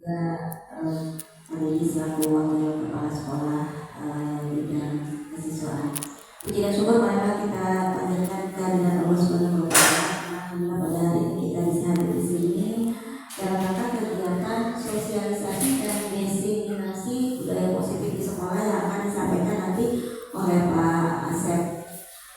Menjadi selaku wakil kepala sekolah bidang kesiswaan. Puji dan syukur marilah kita panjatkan kehadirat Allah Subhanahu wa Ta'ala. Alhamdulillah pada hari ini kita bisa hadir di sini dalam rangka kegiatan sosialisasi dan diseminasi budaya positif di sekolah yang akan disampaikan nanti oleh Pak Asep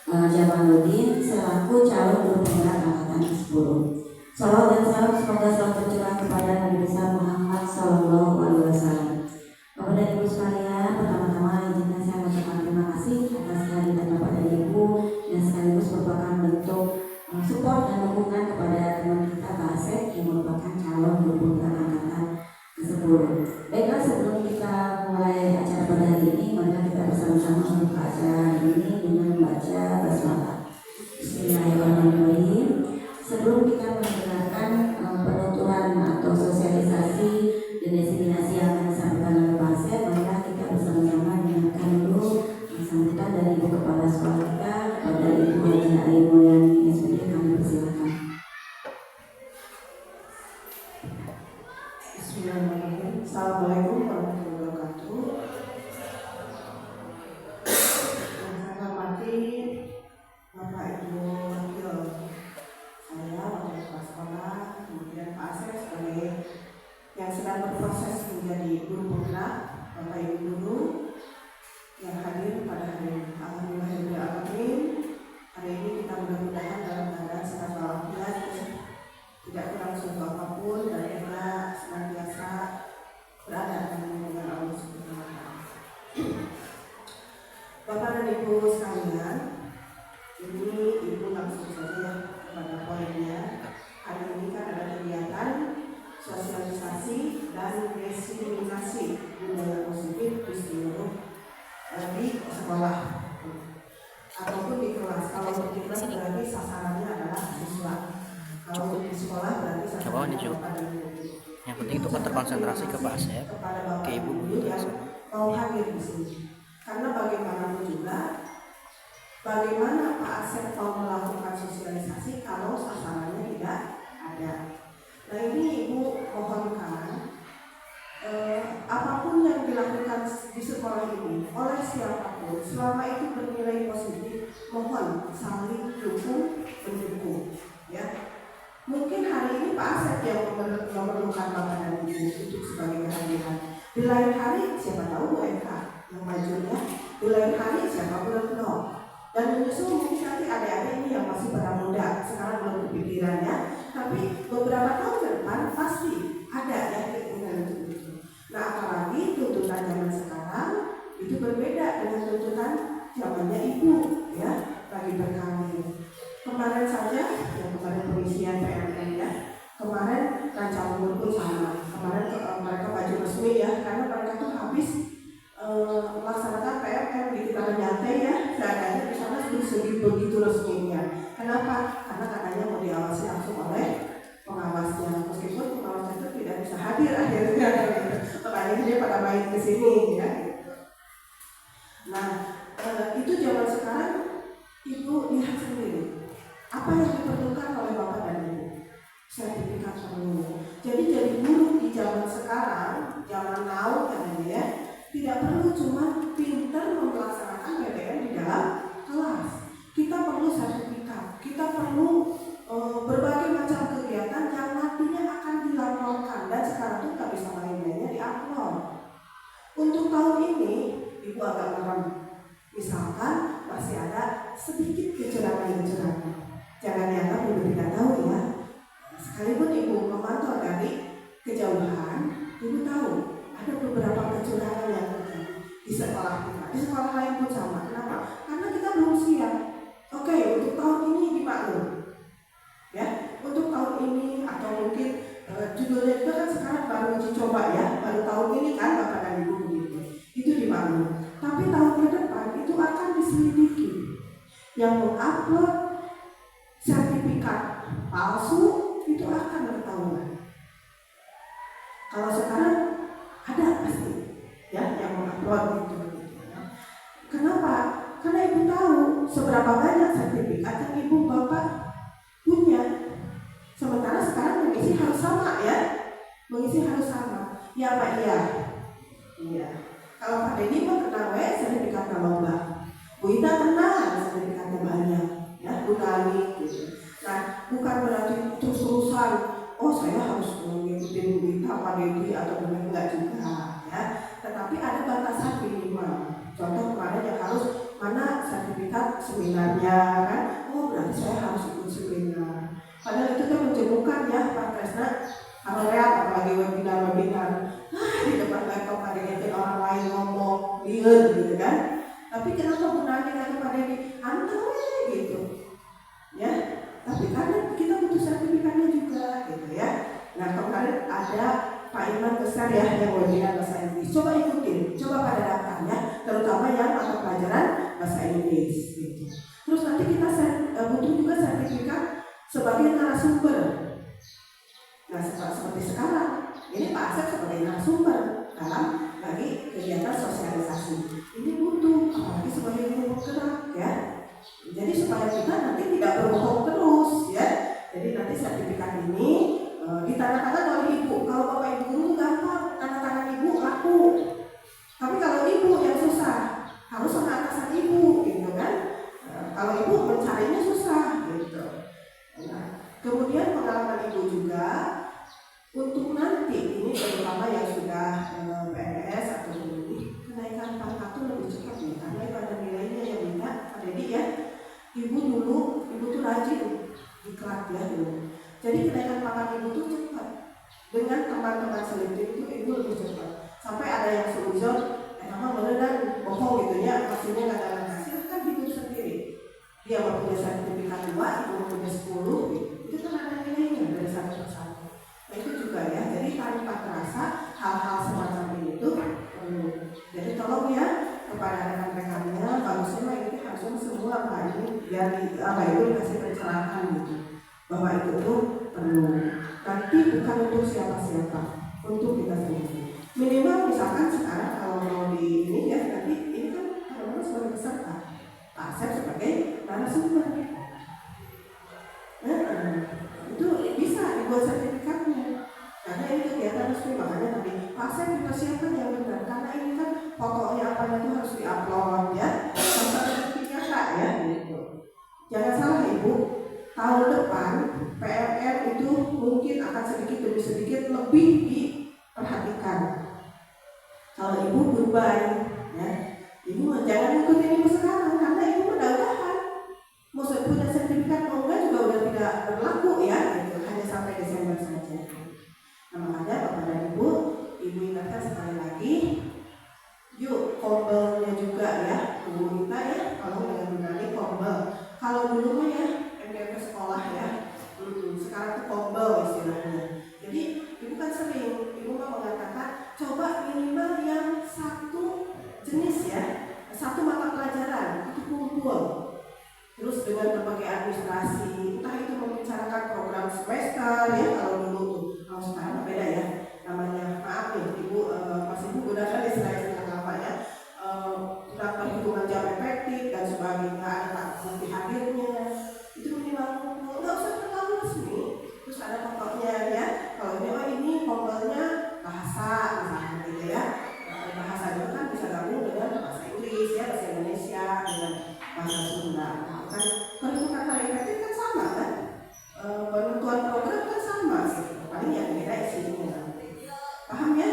Jamaluddin selaku calon guru penggerak angkatan 10. Salawat dan salam semoga selalu tercurah kepada Nabi besar Muhammad Sallallahu Alaihi Wasallam. Bapak dan Ibu sekalian, pertama-tama izinkan saya mengucapkan terima kasih atas kehadiran Bapak dan Ibu yang sekaligus merupakan bentuk support dan dukungan kepada teman kita Pak Asep yang merupakan calon guru penggerak angkatan ke-10. Baiklah, sebelum kita mulai acara pada hari ini, mari kita bersama-sama membuka acara ini dengan membaca basmalah. Bismillahirrahmanirrahim. Sebelum kita mendengarkan penuturan atau sosialisasi dan diseminasi yang akan disampaikan oleh Pak Asep, maka kita bersama-sama mendengarkan dulu sambutan dari Ibu Kepala Sekolah kita kepada Ibu Haji Ayu Mulyani SPD. Kami persilakan. Bismillahirrahmanirrahim. Assalamualaikum warahmatullahi wabarakatuh. Yang saya hormati Bapak Ibu Wakil saya, wakil kepala sekolah, kemudian Pak Asep sebagai yang sedang berproses menjadi guru penggerak, Bapak Ibu guru yang hadir pada hari ini. Alhamdulillah. Hari ini kita mudah-mudahan dalam keadaan sehat walafiat, tidak kurang suatu apapun, dan kita senantiasa berada dengan Allah Subhanahu wa Ta'ala. Bapak dan Ibu sekalian, ini Ibu langsung saja pada poinnya. Hari ini kan ada kegiatan sosialisasi dan diseminasi budaya positif di seluruh di sekolah ataupun di kelas. Kalau di kelas berarti sasarannya adalah siswa. Kalau di sekolah berarti sasarannya Bapak dan Ibu. Yang penting itu kan terkonsentrasi ke Pak Asep, ke Ibu guru yang mau hadir di sini. Karena bagaimanapun juga, bagaimana Pak Asep mau melakukan sosialisasi kalau sasarannya tidak ada. Nah, ini Ibu mohonkan apapun yang dilakukan di sekolah ini oleh siapapun, selama itu bernilai positif, mohon saling dukung mendukung. Ya, mungkin hari ini Pak Asep yang memerlukan Bapak dan Ibu untuk sebagai kehadiran. Di lain hari siapa tahu Bu Eka yang majunya, di lain hari siapa Bu Retno. Dan menyusul mungkin nanti adik-adik ini yang masih pada muda, sekarang belum kepikirannya, tapi beberapa tahun ke depan pasti ada ya keinginan untuk itu. Nah, apalagi tuntutan zaman sekarang itu berbeda dengan tuntutan zamannya Ibu, ya, bagi berkali. Kemarin saja, yang kemarin pengisian PMN ya, kemarin rancangan umur pun sama. Kemarin mereka baju resmi ya, karena mereka tuh habis melaksanakan PMN di kita nyantai ya, seadanya di sana begitu resminya. Kenapa? Karena katanya mau diawasi langsung oleh pengawasnya, meskipun pengawasnya itu tidak bisa hadir akhirnya. Makanya dia pada main ke sini ya. Nah, itu zaman sekarang Ibu lihat sendiri apa yang diperlukan oleh Bapak dan Ibu. Sertifikat perlu. Jadi guru di zaman sekarang, zaman now katanya ya, tidak perlu cuma pintar melaksanakan PTN di dalam kelas. Kita perlu sertifikat, kita perlu berbagai macam kegiatan yang nantinya akan dilaporkan, dan sekarang tuh tak bisa main-mainnya di-upload. Untuk tahun ini, Ibu agak merem. Misalkan masih ada sedikit kecurangan-kecurangan. Jangan dianggap Ibu tidak tahu ya. Sekalipun Ibu memantau dari kejauhan, Ibu tahu ada beberapa kecurangan yang terjadi di sekolah kita. Di sekolah lain pun sama. Kenapa? Karena kita belum siap. Oke, untuk tahun ini dimaklum. Ya, untuk tahun ini atau mungkin judulnya itu kan sekarang baru uji coba ya, baru tahun ini kan Bapak dan Ibu begitu. Itu dimaklum. Tapi tahun ke depan itu akan diselidiki. Yang mengupload sertifikat palsu itu akan ketahuan. Kalau sekarang ada pasti ya yang mengupload itu. Kenapa? Karena Ibu tahu seberapa banyak sertifikat yang Ibu Bapak punya. Sementara sekarang mengisi harus sama ya. Mengisi harus sama. Iya Pak, iya. Iya. Kalau Pak Dedi mah kena sertifikatnya lomba. Bu Ita kena sertifikatnya banyak. Ya, Bu Nani gitu. Nah, bukan berarti terus-terusan oh saya harus mengikuti Bu Ita, Pak Dedi atau enggak juga ya. Tetapi ada batasan minimal. Contoh kemarin yang harus mana sertifikat seminarnya kan? Oh berarti saya harus ikut seminar. Padahal itu kan menjemukan ya Pak Kresna. Kalau lihat apalagi webinar di depan laptop ada yang orang lain ngomong lihat gitu kan. Tapi kenapa gunanya kata Pak Dedi? Antara gitu ya. Tapi karena kita butuh sertifikatnya juga gitu ya. Nah kemarin ada Pak Iman besar ya yang webinar bahasa Inggris. Coba ikutin, coba pada daftarnya, terutama yang mata pelajaran bahasa Inggris. Gitu. Terus nanti kita butuh juga sertifikat sebagai narasumber. Nah seperti sekarang, ini Pak Asep sebagai narasumber dalam bagi kegiatan sosialisasi. Ini butuh, apalagi sebagai guru penggerak ya. Jadi supaya kita nanti tidak berbohong terus ya. Jadi nanti sertifikat ini ditandatangan oleh ibu. Kalau bapak ibu guru gampang, tanda tangan ibu laku. Tapi kalau ibu yang susah, harus sama atasan ibu, gitu kan? Kalau ibu mencarinya susah, gitu. Nah, kemudian pengalaman ibu juga untuk nanti ini terutama yang sudah PNS atau ini kenaikan pangkat itu lebih cepat nih, karena pada nilainya yang minta Dedi ya. Ibu tuh rajin diklat ya dulu. Jadi kenaikan pangkat ibu tuh cepat. Dengan teman-teman selipin itu ibu lebih cepat. Sampai ada yang seuzon, mama beneran bohong gitu ya, maksudnya nggak ada hasil kan hidup sendiri. Dia mau punya sertifikat 2, ibu mau punya 10 gitu. Itu kan ada nilainya dari satu persatu. Nah itu juga ya. Jadi tanpa terasa hal-hal semacam ini tuh perlu. Jadi tolong ya kepada rekan-rekannya, bagusnya ini harusnya semua Pak ini biar apa itu dikasih pencerahan gitu. Bahwa itu tuh perlu. Nanti bukan untuk siapa-siapa, untuk kita sendiri. Minimal misalkan sekarang kalau mau di ini ya nanti ini kan teman-teman sebagai peserta, Pak Asep sebagai narasumber. Nah, itu bisa dibuat sertifikatnya. Karena ini kegiatan resmi, makanya nanti Pak Asep dipersiapkan yang benar. Karena ini kan fotonya apa itu harus diupload ya. Serta sertifikatnya ya gitu. Jangan salah Ibu. Tahun depan PMR itu mungkin akan sedikit demi sedikit lebih diperhatikan. Kalau ibu goodbye, ya, ibu jangan ikutin ibu sekarang karena ibu mudah-mudahan mau punya sertifikat mau enggak juga udah tidak berlaku ya, gitu. Hanya sampai Desember saja. Nah makanya Bapak dan Ibu ingatkan sekali lagi, yuk kombelnya juga ya, ibu kita ya, kalau dengan mengenai kombel. Kalau dulu mah ya ke sekolah ya, sekarang tuh kombel istilahnya. Jadi ibu kan sering, ibu mau mengatakan coba minimal yang satu jenis ya, satu mata pelajaran itu kumpul. Terus dengan berbagai administrasi, entah itu membicarakan program semester ya kalau dulu tuh, kalau sekarang beda ya. Namanya maaf nih, ibu masih ibu gunakan istilah-istilah apa ya, tentang perhitungan jam efektif dan sebagainya, ada bukti hadirnya. Itu minimal nggak usah terlalu resmi. Terus ada pokoknya ya. Kalau ini kombelnya bahasa misalnya gitu ya. Bahasa itu kan bisa gabung dengan bahasa Inggris ya, bahasa Indonesia dengan bahasa Sunda. Nah, kan perhitungan kata efektif kan sama kan. Penentuan program kan sama sih. Paling yang beda isinya. Paham ya?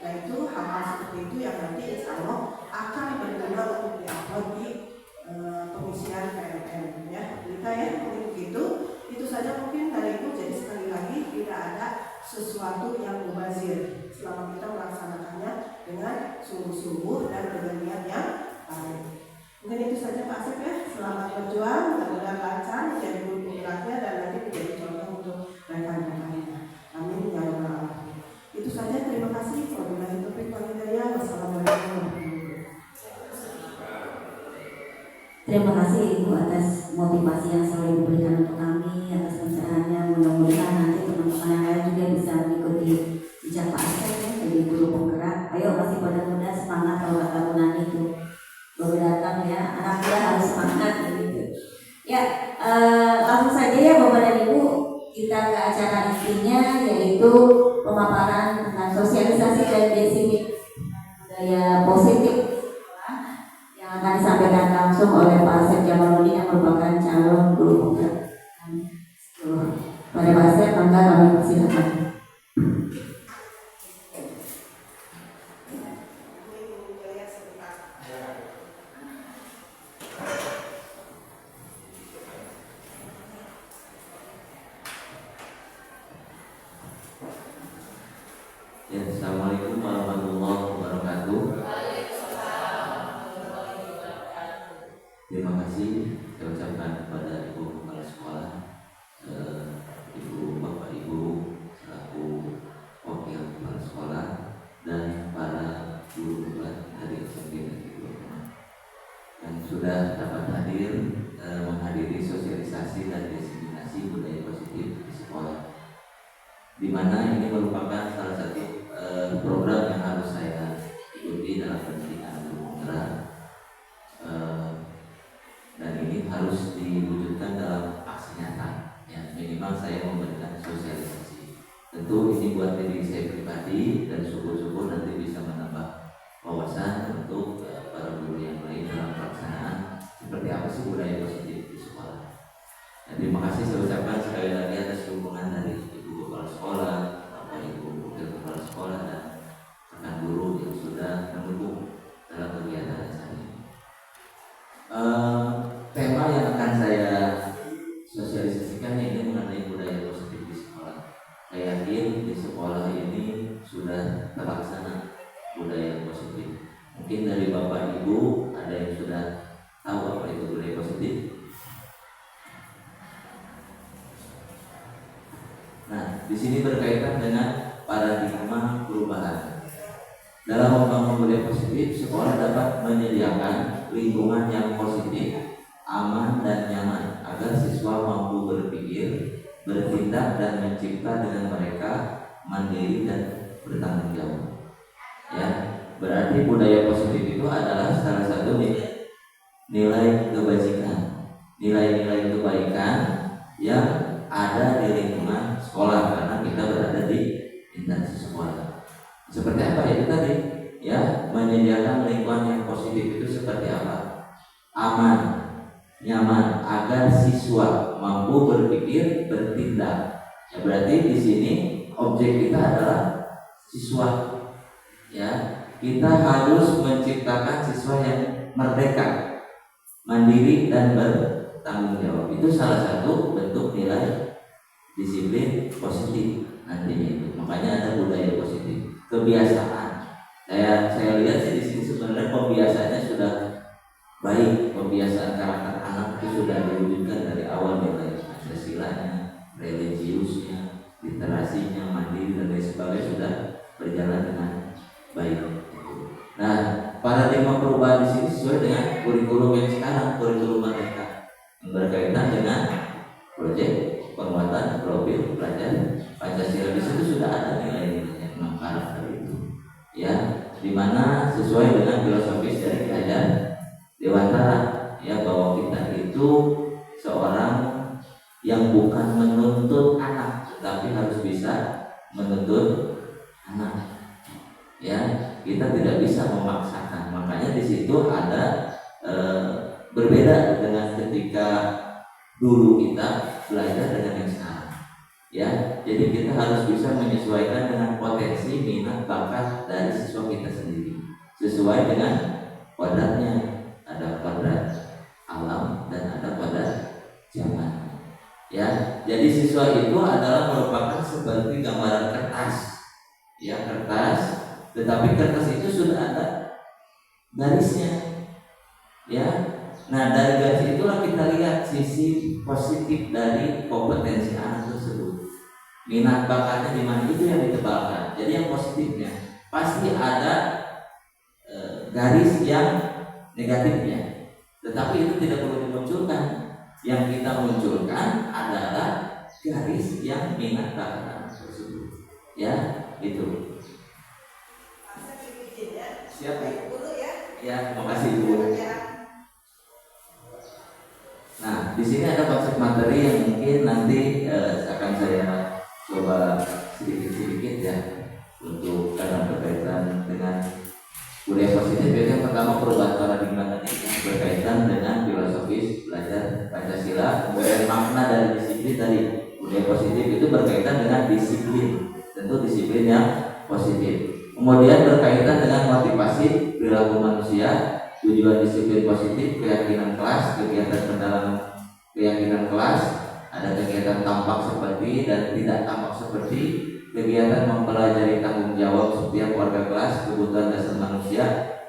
Nah itu hal-hal seperti itu yang nanti insya Allah akan berguna untuk diupload di pengisian PMM ya. Kita ya mungkin begitu. Itu saja mungkin dari Ibu. Jadi sekali lagi tidak ada sesuatu yang mubazir selama kita melaksanakannya dengan sungguh-sungguh dan dengan niat yang baik. Mungkin itu saja Pak Asep ya. Selamat berjuang, mudah-mudahan lancar menjadi guru penggeraknya dan nanti menjadi contoh untuk rekan-rekannya. Amin ya rabbal alamin. Itu saja, terima kasih. Wabillahi taufiq wal hidayah. Wassalamualaikum warahmatullahi wabarakatuh. Terima kasih Ibu atas motivasi yang selalu diberikan untuk kami, atas pencerahannya. Mudah-mudahan nanti teman-teman yang lain juga bisa mengikuti jejak Pak Asep ya, jadi guru penggerak. Ayo masih muda-muda semangat kalau kata Munani itu baru datang ya, anak muda harus semangat begitu. Ya, langsung saja ya Bapak dan Ibu, kita ke acara intinya yaitu pemaparan tentang sosialisasi Ya, Assalamualaikum warahmatullahi wabarakatuh. Terima kasih saya ucapkan kepada Ibu Kepala Sekolah, Ibu Bapak Ibu selaku wakil kepala sekolah dan para guru dari SMP Negeri 26 yang sudah dapat hadir menghadiri sosialisasi dan diseminasi budaya positif di sekolah, di mana ini merupakan salah satu program yang harus saya ikuti dalam pendidikan guru penggerak, dan ini harus diwujudkan dalam aksi nyata. Ya, minimal saya memberikan sosialisasi. Tentu ini buat diri saya pribadi dan syukur-syukur nanti bisa menambah wawasan untuk para guru yang lain dalam pelaksanaan seperti apa sih budaya positif di sekolah. Dan terima kasih saya ucapkan sekali lagi atas dukungan dari Ibu Kepala Sekolah, Bapak Ibu Wakil Kepala Sekolah dan rekan guru yang sudah mendukung dalam kegiatan saya ini. Tema yang akan saya sosialisasikan ini mengenai budaya positif di sekolah. Saya yakin di sekolah ini sudah terlaksana budaya positif. Mungkin dari Bapak Ibu ada yang sudah tahu apa itu budaya positif. Nah, di sini berkaitan dengan paradigma perubahan. Dalam membangun budaya positif, sekolah dapat menyediakan lingkungan yang positif, aman dan nyaman agar siswa mampu berpikir, bertindak dan mencipta dengan mereka mandiri dan bertanggung jawab. Ya, berarti budaya positif itu adalah salah satu nilai kebajikan, nilai-nilai kebaikan yang ada di lingkungan sekolah karena kita berada di instansi sekolah. Seperti apa itu tadi? Ya, menyediakan lingkungan yang positif itu seperti apa? Aman, nyaman agar siswa mampu berpikir, bertindak. Ya, berarti di sini objek kita adalah siswa. Ya, kita harus menciptakan siswa yang merdeka, mandiri dan bertanggung jawab. Itu salah satu bentuk nilai disiplin positif nantinya itu. Makanya ada budaya positif. Kebiasaan. Saya lihat sih di sini sebenarnya pembiasaannya sudah baik. Pembiasaan karakter anak itu sudah diwujudkan dari awal, mulai Pancasilanya, religiusnya, literasinya, mandiri dan lain sebagainya sudah berjalan dengan baik. Nah, paradigma perubahan di sini sesuai dengan kurikulum yang sekarang, kurikulum mereka yang berkaitan dengan proyek penguatan profil pelajar Pancasila. Di situ sudah ada nilai-nilai 6 karakter itu, ya, dimana sesuai dengan filosofis dari Kerajaan Dewantara, ya, bahwa kita itu seorang yang bukan menuntut anak, tetapi harus bisa menuntut anak. Ya, kita tidak bisa memaksakan. Makanya di situ ada berbeda dengan ketika dulu kita belajar dengan yang sekarang. Ya, jadi kita harus bisa menyesuaikan dengan potensi, minat, bakat dari siswa kita sendiri, sesuai dengan kodratnya. Ada kodrat alam dan ada kodrat zaman. Ya, jadi siswa itu adalah merupakan seperti gambaran kertas. Ya, kertas, tetapi kertas itu sudah ada garisnya. Ya, nah dari garis itulah kita lihat sisi positif dari kompetensi anak tersebut. Minat bakatnya di mana, itu yang ditebalkan. Jadi yang positifnya pasti ada garis yang negatifnya, tetapi itu tidak perlu dimunculkan. Yang kita munculkan adalah garis yang minat bakat anak tersebut. Ya, itu. Siapa? Ya, terima kasih Bu. Nah, di sini ada konsep materi yang mungkin nanti akan saya coba sedikit-sedikit ya, untuk karena berkaitan dengan budaya positif. Yang pertama, perubahan paradigma tadi yang berkaitan dengan filosofis belajar Pancasila. Kemudian makna dari disiplin tadi, budaya positif itu berkaitan dengan disiplin, tentu disiplin yang positif. Kemudian berkaitan dengan motivasi perilaku manusia, tujuan disiplin positif, keyakinan kelas, kegiatan pendalaman keyakinan kelas, ada kegiatan tampak seperti dan tidak tampak seperti, kegiatan mempelajari tanggung jawab setiap warga kelas, kebutuhan dasar manusia,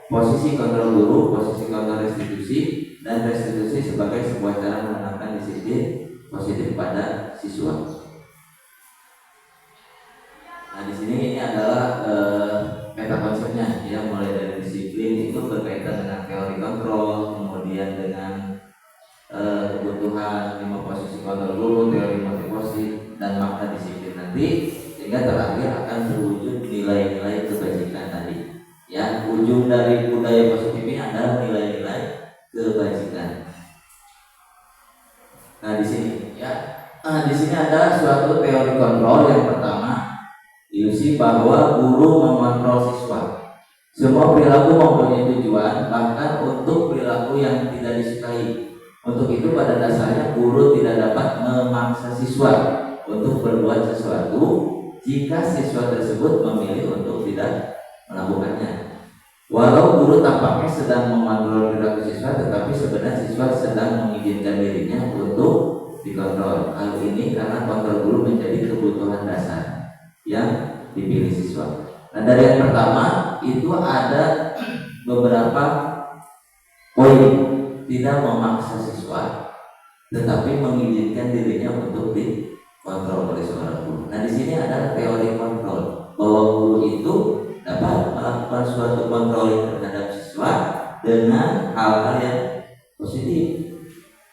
posisi kontrol guru, posisi kontrol restitusi, dan restitusi sebagai sebuah cara menanamkan disiplin positif pada siswa. Nah, di sini ini adalah meta konsepnya, ya, mulai dari disiplin itu berkaitan dengan teori kontrol, kemudian dengan kebutuhan 5 posisi kontrol guru, teori motivasi, dan makna disiplin nanti, sehingga terakhir akan terwujud nilai-nilai kebajikan tadi. Ya, ujung dari budaya positif ini adalah nilai-nilai kebajikan. Nah, di sini, ya, di sini ada suatu teori kontrol. Yang pertama, ilusi bahwa guru mengontrol siswa. Semua perilaku mempunyai tujuan, bahkan untuk perilaku yang tidak disukai. Untuk itu pada dasarnya guru tidak dapat memaksa siswa untuk berbuat sesuatu jika siswa tersebut memilih untuk tidak melakukannya. Walau guru tampaknya sedang mengontrol perilaku siswa, tetapi sebenarnya siswa sedang mengizinkan dirinya untuk dikontrol. Hal ini karena kontrol guru menjadi kebutuhan dasar yang dipilih siswa. Nah, dari yang pertama itu ada beberapa poin. Tidak memaksa siswa, tetapi mengizinkan dirinya untuk dikontrol oleh seorang guru. Nah, di sini ada teori kontrol bahwa guru itu dapat melakukan suatu kontrol terhadap siswa dengan hal-hal yang positif.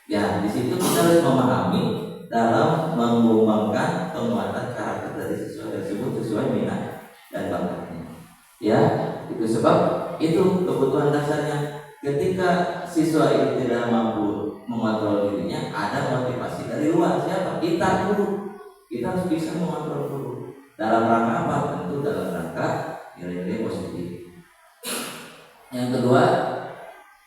Ya, di situ kita harus memahami dalam mengembangkan penguatan karakter dari siswa tersebut sesuai minat dan bakatnya. Ya, itu sebab itu kebutuhan dasarnya. Ketika siswa itu tidak mampu mengontrol dirinya, ada motivasi dari luar. Siapa? Kita guru. Kita harus bisa mengontrol guru. Dalam rangka apa? Tentu dalam rangka nilai-nilai positif. Yang kedua,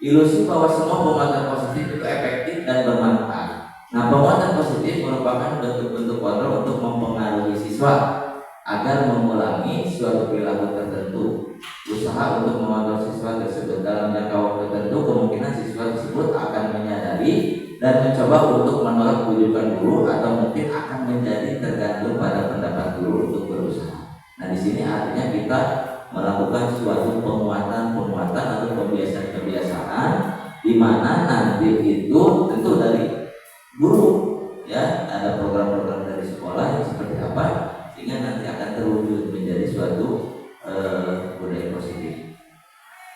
ilusi bahwa semua penguatan positif itu efektif dan bermanfaat. Nah, penguatan positif merupakan bentuk-bentuk kontrol untuk mempengaruhi siswa agar mengulangi suatu perilaku tertentu. Usaha untuk mengontrol siswa tersebut dalam jangka waktu tertentu, kemungkinan siswa tersebut akan menyadari dan mencoba untuk menolak bujukan guru, atau mungkin akan menjadi tergantung pada pendapat guru untuk berusaha. Nah, di sini artinya kita melakukan suatu penguatan atau kebiasaan-kebiasaan di mana nanti itu tentu dari guru, ya, ada program-program dari sekolah yang seperti apa, sehingga nanti akan terwujud menjadi suatu budaya positif.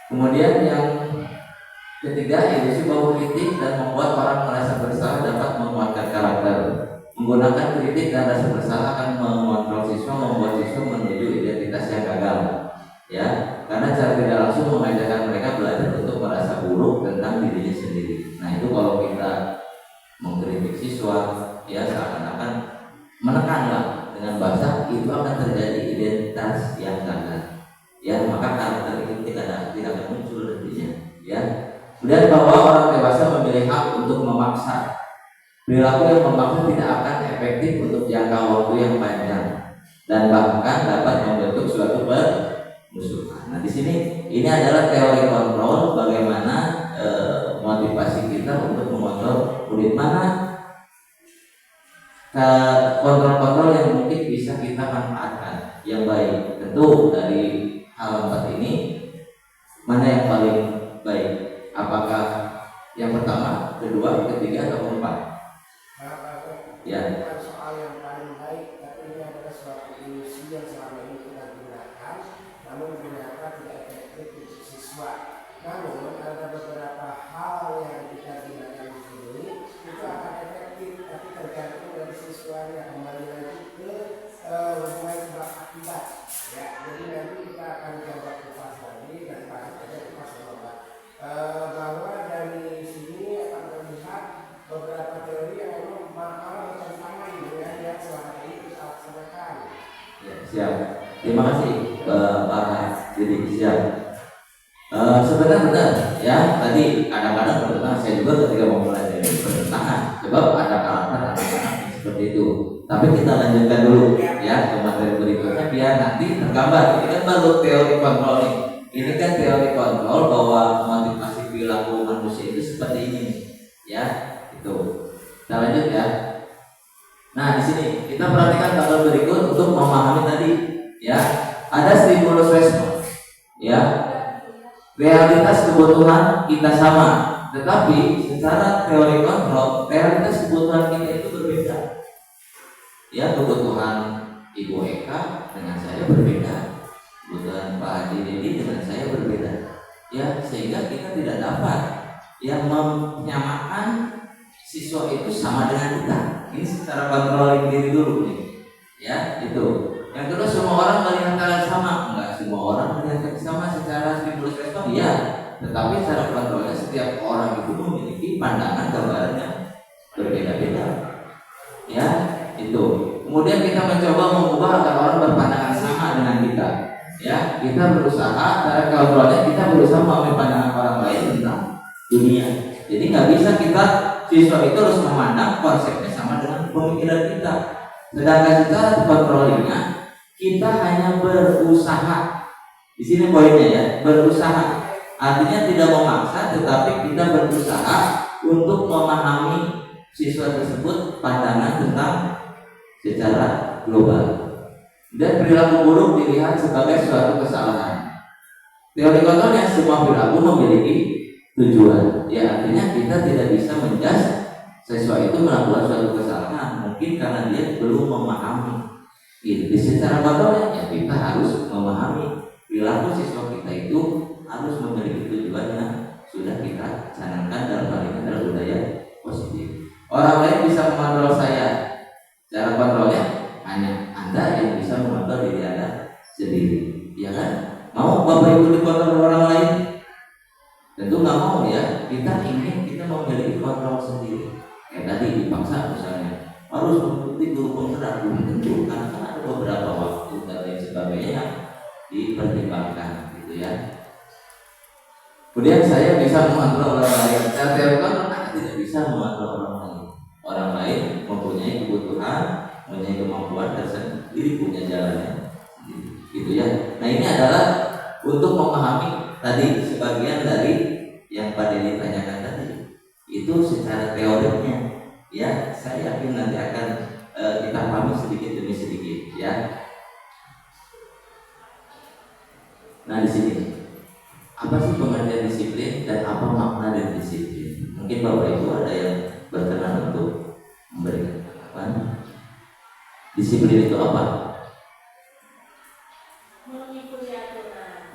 Kemudian yang ketiga, ilusi bahwa kritik dan membuat orang merasa bersalah dapat menguatkan karakter. Menggunakan kritik dan rasa bersalah akan mengontrol siswa, membuat siswa menuju identitas yang gagal. Ya, karena cara tidak langsung mengajarkan mereka belajar untuk merasa buruk tentang dirinya sendiri. Nah, itu kalau kita mengkritik siswa, ya, seakan-akan menekanlah dengan bahasa, itu akan terjadi identitas yang gagal. Ya, maka karakter itu tidak akan muncul nantinya. Ya. Kemudian bahwa orang dewasa memilih hak untuk memaksa. Perilaku yang memaksa tidak akan efektif untuk jangka waktu yang panjang dan bahkan dapat membentuk suatu permusuhan. Nah, di sini ini adalah teori kontrol, bagaimana motivasi kita untuk mengontrol murid mana, kontrol-kontrol yang mungkin bisa kita manfaatkan yang baik. Tentu dari hal 4 ini mana yang paling baik? Apakah yang pertama, kedua, ketiga, atau keempat? Ya. Soal yang paling baik, tapi ini adalah suatu ilusi yang selama ini kita gunakan, namun ternyata tidak efektif untuk siswa. Namun ada beberapa hal yang kita gunakan di sini itu akan efektif, tapi tergantung dari siswanya. Kembali lagi ke hubungan sebab akibat. Ya, jadi nanti kita akan coba kupas lagi dan bahas aja kupas coba. Bahwa dari sini akan terlihat beberapa teori yang memang malah bersama ini yang selama ini kita laksanakan. Ya, siap. Terima kasih Pak Jadi. Siap. Sebenarnya benar, ya. Tadi kadang-kadang bertentangan. Saya juga ketika mau mulai bertentangan, sebab ada karakter anak-anak seperti itu. Tapi kita lanjutkan dulu, ya, ke materi berikutnya biar nanti tergambar. Ini kan baru teori kontrol nih. Ini kan teori kontrol bahwa motivasi perilaku manusia itu seperti ini, ya. Itu. Kita lanjut, ya. Nah, di sini kita perhatikan tabel berikut untuk memahami tadi, ya. Ada stimulus respons, ya. Realitas kebutuhan kita sama, tetapi secara teori kontrol, realitas kebutuhan kita itu berbeda. Ya, kebutuhan Ibu Eka dengan saya berbeda, kebutuhan Pak Haji Dedi dengan saya berbeda. Ya, sehingga kita tidak dapat yang menyamakan siswa itu sama dengan kita. Ini secara kontrol diri dulu nih, ya itu. Yang kedua, semua orang melihat kalian sama, enggak semua orang melihat kalian sama secara stimulus respons, ya. Tetapi secara kontrolnya setiap orang itu memiliki pandangan gambaran yang berbeda-beda, ya itu. Kemudian kita mencoba mengubah agar orang berpandangan sama dengan kita, ya. Kita berusaha, secara kontrolnya kita berusaha memahami pandangan orang lain tentang dunia. Jadi nggak bisa kita siswa itu harus memandang konsepnya sama dengan pemikiran kita. Sedangkan secara kontrolnya kita hanya berusaha. Di sini poinnya ya, berusaha. Artinya tidak memaksa, tetapi kita berusaha untuk memahami siswa tersebut pandangan tentang secara global. Dan perilaku buruk dilihat sebagai suatu kesalahan. Teori kontrolnya semua perilaku memiliki tujuan. Ya, artinya kita tidak bisa menjudge siswa itu melakukan suatu kesalahan, mungkin karena dia belum memahami. Di secara kontrolnya ya kita harus memahami perilaku siswa kita itu harus memiliki tujuan yang sudah kita canangkan dalam hal ini adalah budaya positif. Orang lain bisa mengontrol saya, cara kontrolnya hanya Anda yang bisa mengontrol diri Anda sendiri, ya kan? Mau Bapak Ibu dikontrol orang lain? Tentu nggak mau ya. Kita ingin kita memiliki kontrol sendiri. Kayak tadi dipaksa misalnya harus mengikuti guru penggerak, belum tentu, karena kan ada beberapa waktu dan lain sebagainya yang dipertimbangkan, gitu ya. Kemudian saya bisa mengontrol orang lain. Secara teori kontrol Anda tidak bisa mengontrol orang lain. Orang lain mempunyai kebutuhan, mempunyai kemampuan tersendiri, punya jalannya, gitu ya. Nah, ini adalah untuk memahami tadi sebagian dari yang Pak Denny tanyakan tadi. Itu secara teorinya, ya. Saya yakin nanti akan kita pahami sedikit demi sedikit, ya. Nah, di sini apa sih pengertian disiplin dan apa makna dari disiplin? Mungkin Bapak Ibu ada yang berkenan untuk memberikan tanggapan. Disiplin itu apa?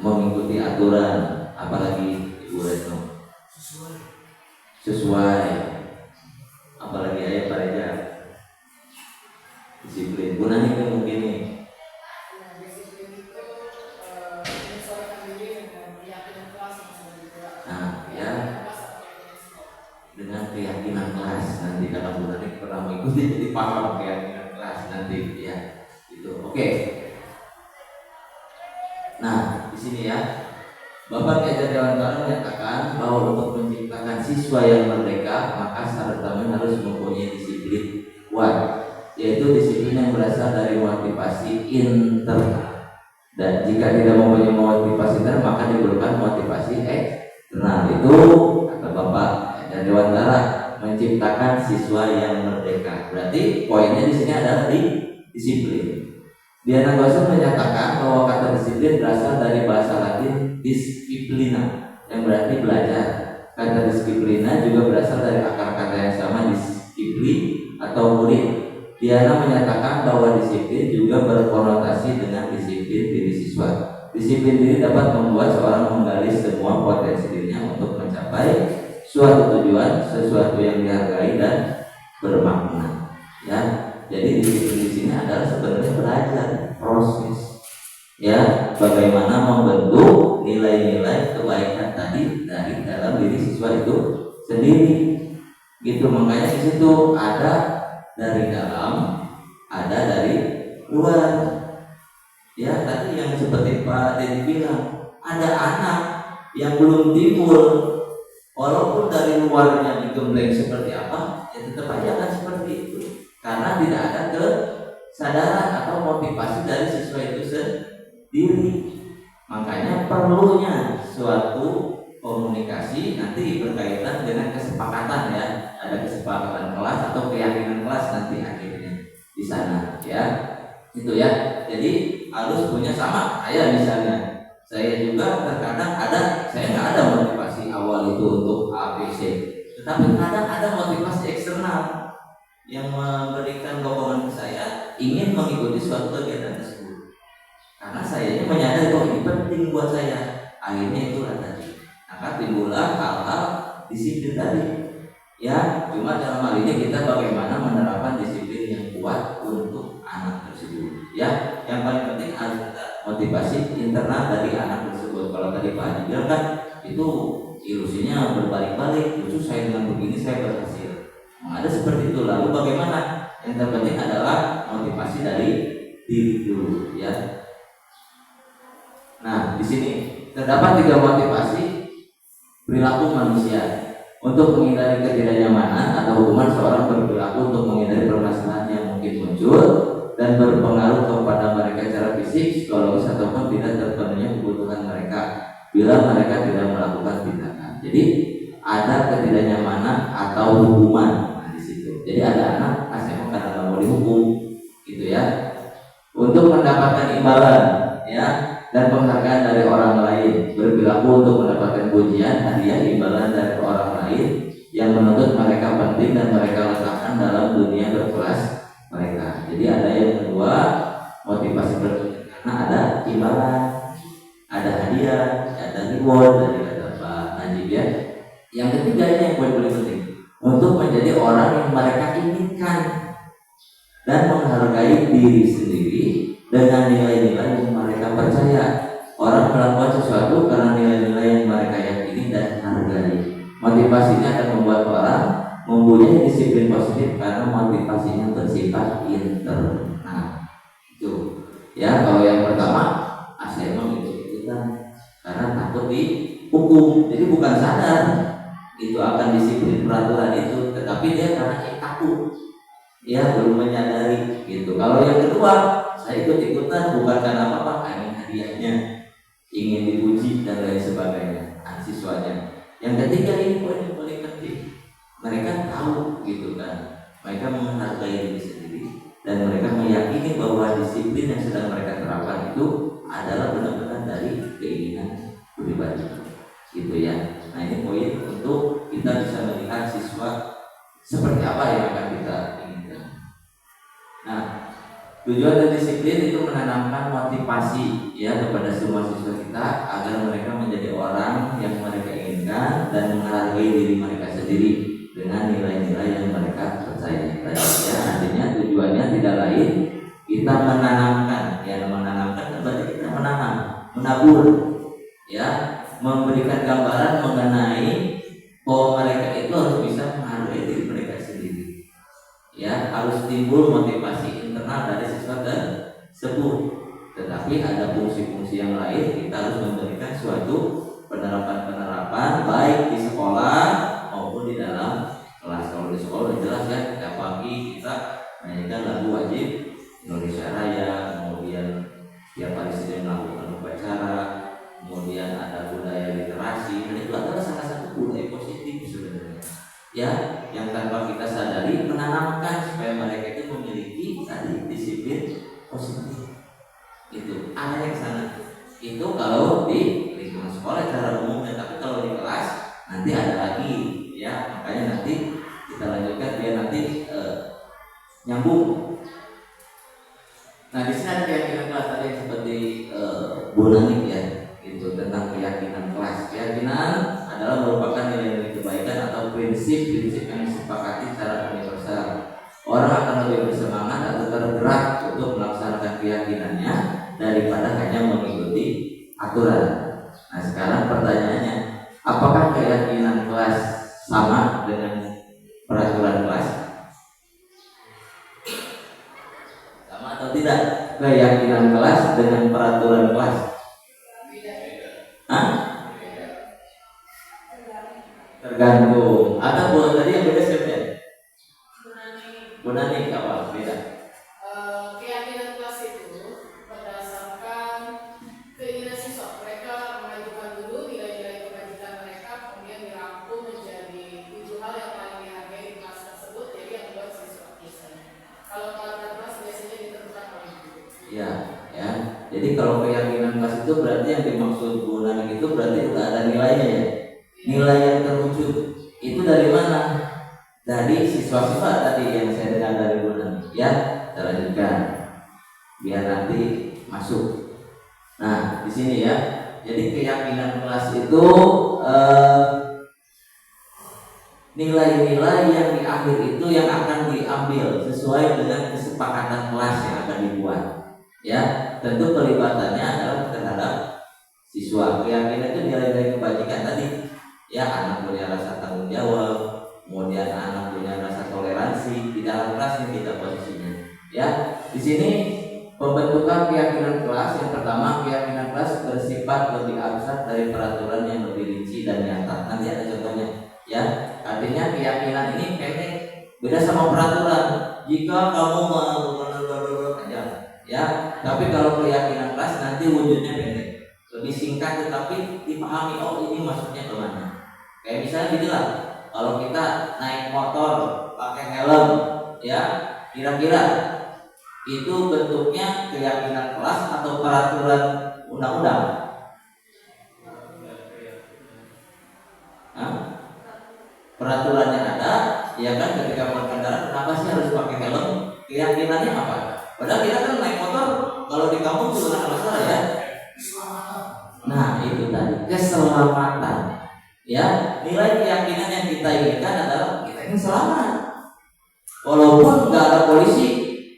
Mengikuti aturan. Apalagi Ibu Retno? Sesuai. Apalagi ayat Pak Reja? Disiplin. Gunanya itu mungkin nih. Nah, ya, dengan keyakinan kelas nanti dalam bulan ini pernah mengikuti jadi paham keyakinan kelas nanti, ya. Itu oke. Nah, di sini ya, Bapak Ki Hajar Dewantara menyatakan bahwa untuk menciptakan siswa yang merdeka, maka syarat utama harus mempunyai disiplin kuat, yaitu disiplin yang berasal dari motivasi internal. Dan jika tidak mempunyai motivasi internal, maka diperlukan motivasi eksternal. Itu kata Bapak Ki Hajar Dewantara, menciptakan siswa yang merdeka. Berarti poinnya di sini adalah di disiplin. Diana Gosson menyatakan bahwa kata disiplin berasal dari bahasa Latin disciplina, yang berarti belajar. Kata disiplina juga berasal dari akar kata yang sama, disiplin atau murid. Diana menyatakan bahwa disiplin juga berkonotasi dengan disiplin diri siswa. Disiplin diri dapat membuat seorang menggali semua potensi dirinya untuk mencapai suatu tujuan, sesuatu yang dihargai dan bermakna. Ya. Jadi disiplin di sini adalah sebenarnya belajar proses, ya, bagaimana membentuk nilai-nilai kebaikan tadi dari dalam diri siswa itu sendiri, gitu. Makanya di situ ada dari dalam, ada dari luar, ya. Tadi yang seperti Pak Denny bilang, ada anak yang belum timbul, walaupun dari luarnya digembleng seperti apa, ya tetap aja akan seperti itu. Karena tidak ada kesadaran atau motivasi dari siswa itu sendiri. Makanya perlunya suatu komunikasi nanti berkaitan dengan kesepakatan, ya. Ada kesepakatan kelas atau keyakinan kelas nanti akhirnya. sana ya. Itu ya. Jadi harus punya sama saya misalnya. Saya juga terkadang saya nggak ada motivasi awal itu untuk ABC, tetapi kadang ada motivasi eksternal yang memberikan dorongan ke saya ingin mengikuti suatu kegiatan tersebut. Karena saya menyadari bahwa ini penting buat saya. Akhirnya itulah tadi. Maka timbullah hal-hal disiplin tadi. Ya, cuma dalam hal ini kita bagaimana menerapkan disiplin yang kuat untuk anak tersebut. Ya, yang paling penting harus ada motivasi internal dari anak tersebut. Kalau tadi Pak Haji bilang kan itu ilusinya berbalik-balik. Justru saya dengan begini saya berhasil. Ada seperti itu. Lalu bagaimana? Yang terpenting adalah motivasi dari diri dulu, ya. Nah, di sini terdapat 3 motivasi perilaku manusia untuk menghindari ketidaknyamanan atau hubungan seorang berperilaku untuk menghindari permasalahan yang mungkin muncul dan berpengaruh kepada mereka secara fisik, psikologis ataupun tidak terpenuhnya kebutuhan mereka bila mereka tidak melakukan tindakan. Jadi ada ketidaknyamanan atau hukuman di situ. Jadi ada anak saya karena nggak mau dihukum, gitu ya. Untuk mendapatkan imbalan, ya, dan penghargaan dari orang lain, berperilaku untuk mendapatkan pujian, hadiah, imbalan dari orang lain yang menuntut mereka penting dan mereka letakkan dalam dunia berkelas mereka. Jadi ada yang kedua motivasi berpikir karena ada imbalan, ada hadiah, ada reward dari kata Pak Najib ya. Yang ketiga ini yang paling penting untuk menjadi orang yang mereka inginkan dan menghargai diri sendiri dengan nilai-nilai yang mereka percaya. Orang melakukan sesuatu karena nilai-nilai yang mereka yakini dan hargai. Motivasinya akan membuat orang mempunyai disiplin positif karena motivasinya bersifat internal. Nah, itu ya. Kalau yang pertama, saya mau ikut-ikutan karena takut dihukum. Jadi bukan sadar itu akan disiplin peraturan itu, tetapi dia karena takut, ya belum menyadari gitu. Kalau yang kedua, saya ikut-ikutan bukan karena apa-apa, ingin hadiahnya, ingin dipuji dan lain sebagainya, siswanya. Yang ketiga ini poin yang paling penting, mereka tahu gitu kan, mereka menghargai diri sendiri dan mereka meyakini bahwa disiplin yang sedang mereka terapkan itu adalah benar-benar dari keinginan pribadi, gitu ya. Nah ini poin untuk kita bisa melihat siswa seperti apa yang akan kita inginkan. Nah, tujuan dari disiplin itu menanamkan motivasi ya kepada semua siswa kita agar mereka menjadi orang yang mereka inginkan dan menghargai diri mereka sendiri dengan nilai-nilai yang mereka percaya. Ya, artinya tujuannya tidak lain kita menanamkan, ya menanamkan berarti kita menanam, menabur, ya memberikan gambaran mengenai bahwa mereka itu harus bisa menghargai diri mereka sendiri. Ya, harus timbul motivasi internal dari siswa tersebut. Tetapi ada fungsi-fungsi yang lain, kita harus memberikan suatu penerapan-penerapan baik di sekolah maupun di dalam kelas. Kalau di sekolah jelas ya, setiap pagi kita menyanyikan lagu wajib Indonesia Raya, kemudian tiap hari Senin melakukan upacara, kemudian ada budaya literasi, dan itu adalah salah satu budaya positif sebenarnya. Ya, yang tanpa kita sadari menanamkan supaya mereka itu memiliki tadi disiplin positif. Itu ada yang sana. Itu kalau di lingkungan sekolah secara umum, tapi kalau di kelas nanti ada lagi, ya makanya nanti kita lanjutkan biar nanti nyambung. Nah di sini ada keyakinan kelas tadi yang seperti Bonanik ya, itu tentang keyakinan kelas. Keyakinan adalah merupakan nilai-nilai kebaikan atau prinsip-prinsip yang disepakati secara universal. Orang akan lebih bersemangat atau tergerak untuk melaksanakan keyakinannya daripada hanya mengikuti aturan. Nah sekarang pertanyaannya, apakah keyakinan kelas sama dengan peraturan kelas? Sama atau tidak? Keyakinan kelas dengan peraturan kelas? Hah? Tergantung. Ada boleh tadi yang beda siapa? Bonanik apa? Beda. Keyakinan kelas itu berdasarkan keinginan siswa. Mereka mengajukan dulu nilai-nilai kebajikan mereka, kemudian dirangkum menjadi 7 hal yang paling dihargai di kelas tersebut. Jadi yang membuat siswa. Kalau peraturan kelas Jadi kalau keyakinan kelas itu berarti yang dimaksud Bu Nani itu berarti udah ada nilainya ya. Nilai yang terwujud itu dari mana? Dari siswa-siswa tadi yang saya dengar dari Bu Nani. Ya, kita lanjutkan biar nanti masuk. Nah, di sini ya. Jadi keyakinan kelas itu nilai-nilai yang di akhir itu yang akan diambil sesuai dengan kesepakatan kelas yang akan dibuat. Ya, tentu pelibatannya adalah terhadap siswa. Keyakinan itu nilai-nilai kebajikan tadi. Ya, anak punya rasa tanggung jawab, kemudian anak punya rasa toleransi di dalam kelas ini kita posisinya. Ya, di sini pembentukan keyakinan kelas yang pertama, keyakinan kelas bersifat lebih abstrak dari peraturan yang lebih rinci dan nyata. Nanti ada contohnya. Ya, artinya keyakinan ini pendek, beda sama peraturan. Jika kamu aja, ya. Tapi kalau keyakinan kelas nanti wujudnya pendek, lebih singkat tetapi dipahami. Oh, ini maksudnya kemana? Kayak misalnya gini lah, kalau kita naik motor pakai helm, ya, kira-kira itu bentuknya keyakinan kelas atau peraturan undang-undang? Peraturannya ada, ya kan, ketika berkendara kenapa sih harus pakai helm? Keyakinannya apa? Padahal kita kan naik motor kalau di kampung juga nggak masalah ya. Nah itu tadi keselamatan. Ya, nilai keyakinan yang kita inginkan adalah kita ingin selamat. Walaupun nggak ada polisi,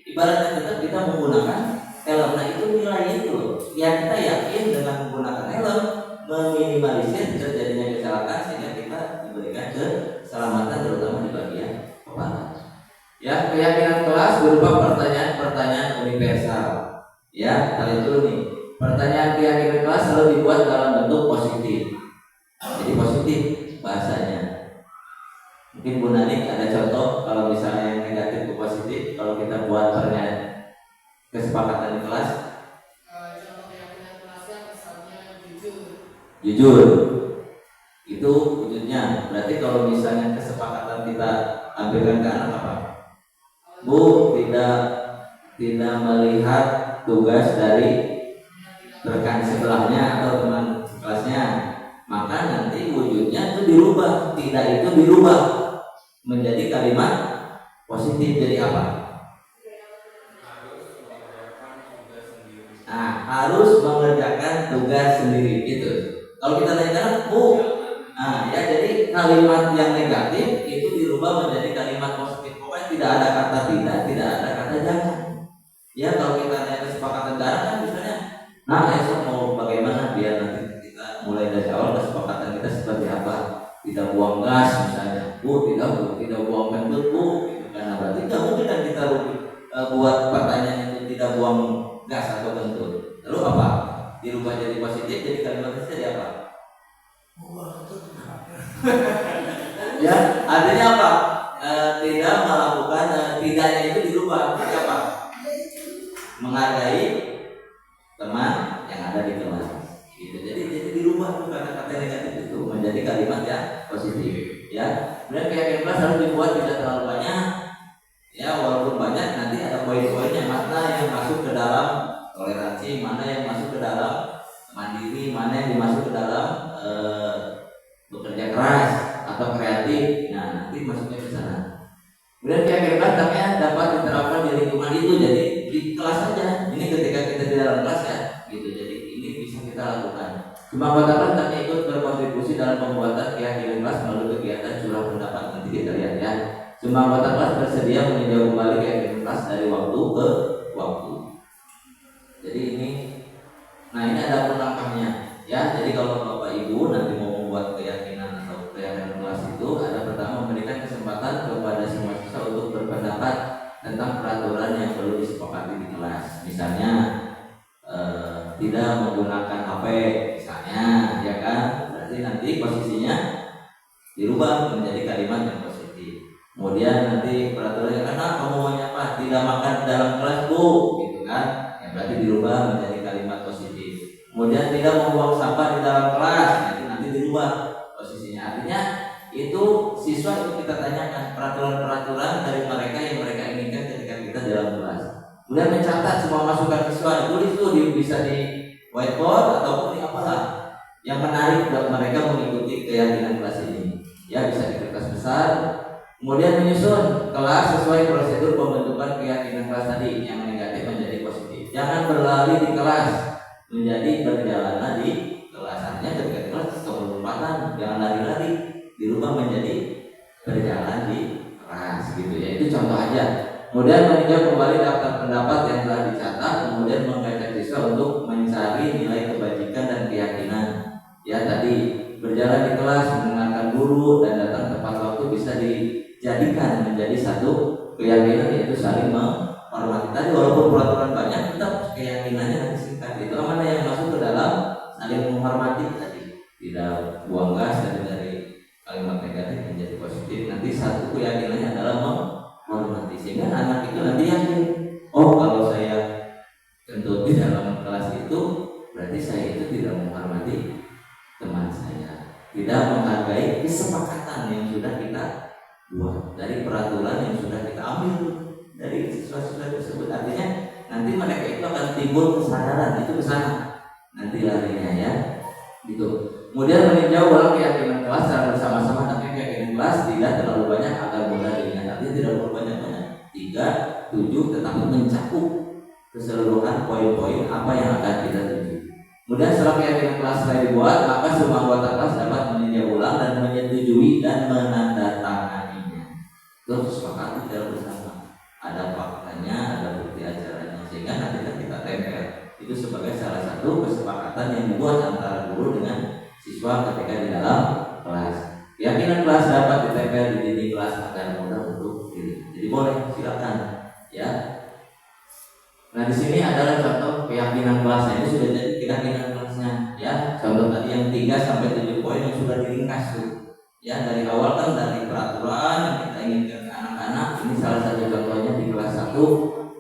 ibaratnya tetap kita menggunakan helm. Nah itu nilai itu yang kita yakin dengan menggunakan helm meminimalisir terjadinya kecelakaan sehingga kita diberikan keselamatan terutama di bagian kepala. Ya, keyakinan kelas berupa pertanyaan-pertanyaan universal. Ya, kali itu nih. Pertanyaan keyakinan kelas selalu dibuat dalam bentuk positif. Jadi positif bahasanya. Mungkin Bu Nani ada contoh kalau misalnya yang negatif ke positif kalau kita buat pertanyaan kesepakatan di kelas. Contoh keyakinan kelasnya misalnya Jujur. Itu wujudnya. Berarti kalau misalnya kesepakatan kita ambilkan ke anak apa? Bu, tidak melihat tugas dari rekan sebelahnya atau teman kelasnya, maka nanti wujudnya itu dirubah. Tidak itu dirubah menjadi kalimat positif. Jadi apa? Nah, harus mengerjakan tugas sendiri gitu. Kalau kita tanya Bu, nah ya, jadi kalimat yang negatif itu dirubah menjadi kalimat positif. Pokoknya tidak ada kata tidak ada kata jangan. Ya, kalau kita tanya kesepakatan jangan kan misalnya, nah esok mau bagaimana biar nanti kita mulai dari awal kesepakatan kita seperti apa? Tidak buang gas misalnya, Bu, tidak buang kentut Bu, gitu. Karena berarti tidak mungkin kan kita buat pertanyaan itu tidak buang gas atau kentut. Lalu apa? Dirubah jadi positif, jadi kalimatnya jadi apa? Ya, artinya apa? Tidak melakukan tidaknya itu dirubah menjadi apa? Menghargai teman yang ada di kelas. Gitu. Jadi dirubah tuh kata-kata negatif itu menjadi kalimat yang positif. Ya, kemudian keyakinan kelas harus dibuat tidak terlalu banyak. Ya, walaupun banyak nanti ada poin-poinnya, mana yang masuk ke dalam toleransi, mana yang masuk ke dalam mandiri, mana yang dimasuk ke dalam bekerja keras atau kreatif. Nah, nanti masuknya ke sana. Kemudian keyakinan kelas dapat diterapkan di lingkungan itu, jadi di kelas saja. Ini ketika kita di dalam kelas ya, gitu. Jadi ini bisa kita lakukan. Semua anggota kelas hendaknya ikut berkontribusi dalam pembuatan keyakinan kelas melalui kegiatan curah pendapat. Nanti kita lihat ya. Semua anggota kelas bersedia meninjau kembali keyakinan kelas dari waktu ke waktu. Jadi ini, nah ini ada langkahnya ya. Jadi kalau Bapak Ibu nanti mau membuat keyakinan atau keyakinan kelas itu, ada pertama memberikan kesempatan kepada semua siswa untuk berpendapat tentang peraturan yang perlu disepakati di kelas. Misalnya tidak menggunakan HP misalnya, ya kan? Berarti nanti posisinya dirubah menjadi kalimat yang positif. Kemudian nanti peraturannya, karena kamu maunya apa? Tidak makan di dalam kelas Bu, gitu kan? Ya berarti dirubah menjadi kalimat positif. Kemudian tidak membuang sampah di dalam kelas, nanti dirubah posisinya. Artinya itu siswa itu kita tanyakan peraturan-peraturan dari mereka yang mereka inginkan ketika kita dalam kelas. kemudian mencatat semua masukan siswa, tulis tuh bisa di whiteboard ataupun di apalah yang menarik buat mereka mengikuti keyakinan kelas ini. Ya, bisa di kertas besar. Kemudian menyusun kelas sesuai prosedur pembentukan keyakinan kelas tadi, yang negatif menjadi positif. Jangan berlari di kelas, menjadi berjalan di kelas. Artinya ketika di kelas keberempatan, jangan lari-lari, dirubah menjadi berjalan di kelas gitu ya. Itu contoh aja. Kemudian meninjau kembali daftar pendapat yang telah dicatat, kemudian mengajak siswa untuk mencari nilai kebajikan dan keyakinan. Ya, tadi berjalan di kelas, mendengarkan guru, dan datang tepat waktu bisa dijadikan menjadi satu keyakinan, yaitu saling menghormati. Tadi walaupun peraturan banyak, tetap keyakinannya nanti singkat. Itu mana yang masuk ke dalam saling menghormati tadi. Tidak buang gas dari kalimat negatif menjadi positif. Nanti satu keyakinannya adalah menghormati, sehingga anak itu nanti yakin, oh kalau saya kentut di dalam kelas itu berarti saya itu tidak menghormati teman saya, tidak menghargai kesepakatan yang sudah kita buat, dari peraturan yang sudah kita ambil dari siswa-siswa tersebut. Artinya nanti mereka itu akan timbul kesadaran itu ke sana nanti larinya ya gitu. Kemudian meninjau ulang keyakinan kelas secara bersama-sama. Tapi keyakinan kelas tidak terlalu banyak agar mudah diingat. Artinya tidak terlalu banyak-banyak, 3, 7, tetapi mencakup keseluruhan poin-poin apa yang akan kita tuju. Kemudian setelah keyakinan kelas selesai dibuat, maka semua anggota kelas dapat meninjau ulang dan menyetujui dan menandatanganinya. Itu sepakati secara bersama. Ada faktanya, ada bukti acaranya, sehingga nanti kita tempel. Itu sebagai salah satu kesepakatan yang dibuat antara guru dengan siswa ketika di dalam kelas. Keyakinan kelas dapat ditempel di dinding kelas agar mudah untuk diri. Jadi boleh, silakan ya. Nah, di sini adalah contoh keyakinan kelasnya. Ini sudah jadi keyakinan kelasnya ya. Contoh tadi yang 3 sampai 7 poin yang sudah diringkas tuh. Ya, dari awal kan dari peraturan yang kita inginkan ke anak-anak. Ini salah satu contohnya di kelas 1.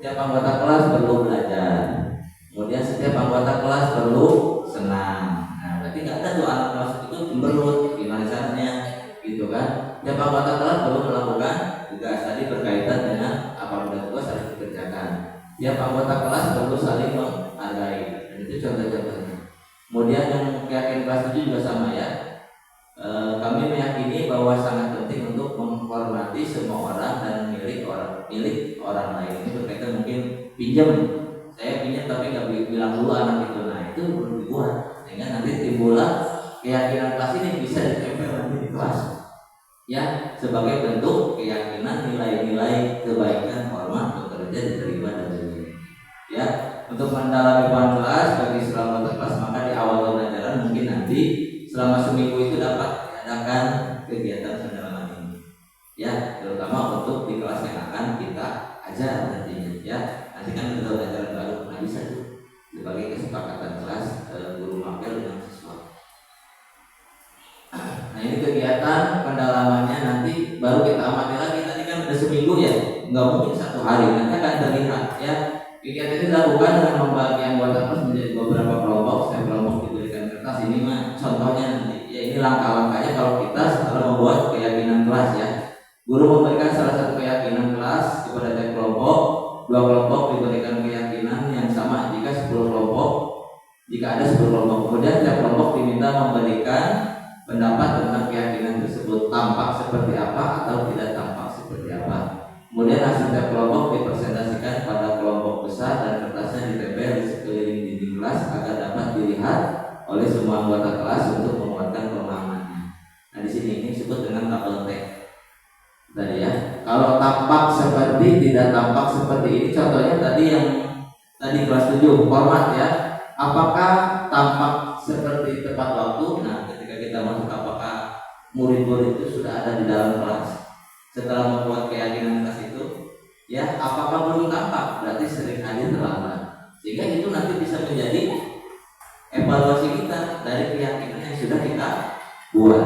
Setiap anggota kelas perlu belajar. Kemudian setiap anggota kelas perlu senang. Nah, berarti nggak ada tuh anak kelas itu cemberut, gimana caranya gitu kan. Setiap anggota kelas perlu melakukan tugas tadi berkaitan dengan apabila tugas harus dikerjakan. Tiap anggota kelas perlu saling menghargai. Dan itu contoh-contohnya. Kemudian yang keyakinan kelas 7 juga sama ya. Kami meyakini bahwa sangat penting untuk menghormati semua orang dan milik orang lain. Ini berkaitan mungkin pinjam. Saya pinjam tapi nggak bilang dulu anak itu. Nah, itu perlu dibuat sehingga nanti timbullah keyakinan kelas ini bisa ditempel nanti di kelas. Ya, sebagai bentuk keyakinan nilai-nilai kebaikan, hormat, bekerja, diterima dan sebagainya. Ya, untuk mendalami poin kelas bagi selama kelas, maka di awal pembelajaran mungkin nanti selama seminggu itu dapat diadakan kegiatan pendalaman ini. Ya, terutama untuk di kelas yang akan kita ajar nantinya. Ya, nanti kan kita belajar baru, nah bisa tuh sebagai kesepakatan kelas guru makel dengan siswa. Nah, ini kegiatan pendalamannya nanti baru kita amati lagi. Tadi kan ada seminggu ya, nggak mungkin 1 hari. Nanti akan terlihat ya. Kegiatan ini dilakukan dengan membagi anggota kelas menjadi beberapa kelompok. Setiap kelompok diberikan kertas. Ini mah contohnya nanti. Ya, ini langkah-langkahnya kalau kita setelah membuat keyakinan kelas ya. Guru memberikan salah satu keyakinan kelas kepada tiap kelompok. 2 kelompok diberikan keyakinan yang sama jika 10 kelompok. Jika ada 10 kelompok, kemudian tiap kelompok diminta memberikan pendapat tentang keyakinan tersebut, tampak seperti apa atau tidak tampak seperti apa. Kemudian hasil tiap kelompok dipresentasikan pada kelompok besar dan kertasnya ditempel di sekeliling dinding kelas agar dapat dilihat oleh semua anggota kelas untuk menguatkan pemahamannya. Nah, di sini ini disebut dengan tabel teks tadi ya. Kalau tampak seperti, tidak tampak seperti, ini contohnya tadi yang tadi kelas 7 hormat ya. Apakah tampak seperti tepat waktu? Nah, kita masuk apakah murid-murid itu sudah ada di dalam kelas setelah membuat keyakinan kelas itu ya, apakah belum tampak berarti sering hadir terlambat, sehingga itu nanti bisa menjadi evaluasi kita dari keyakinan yang sudah kita buat.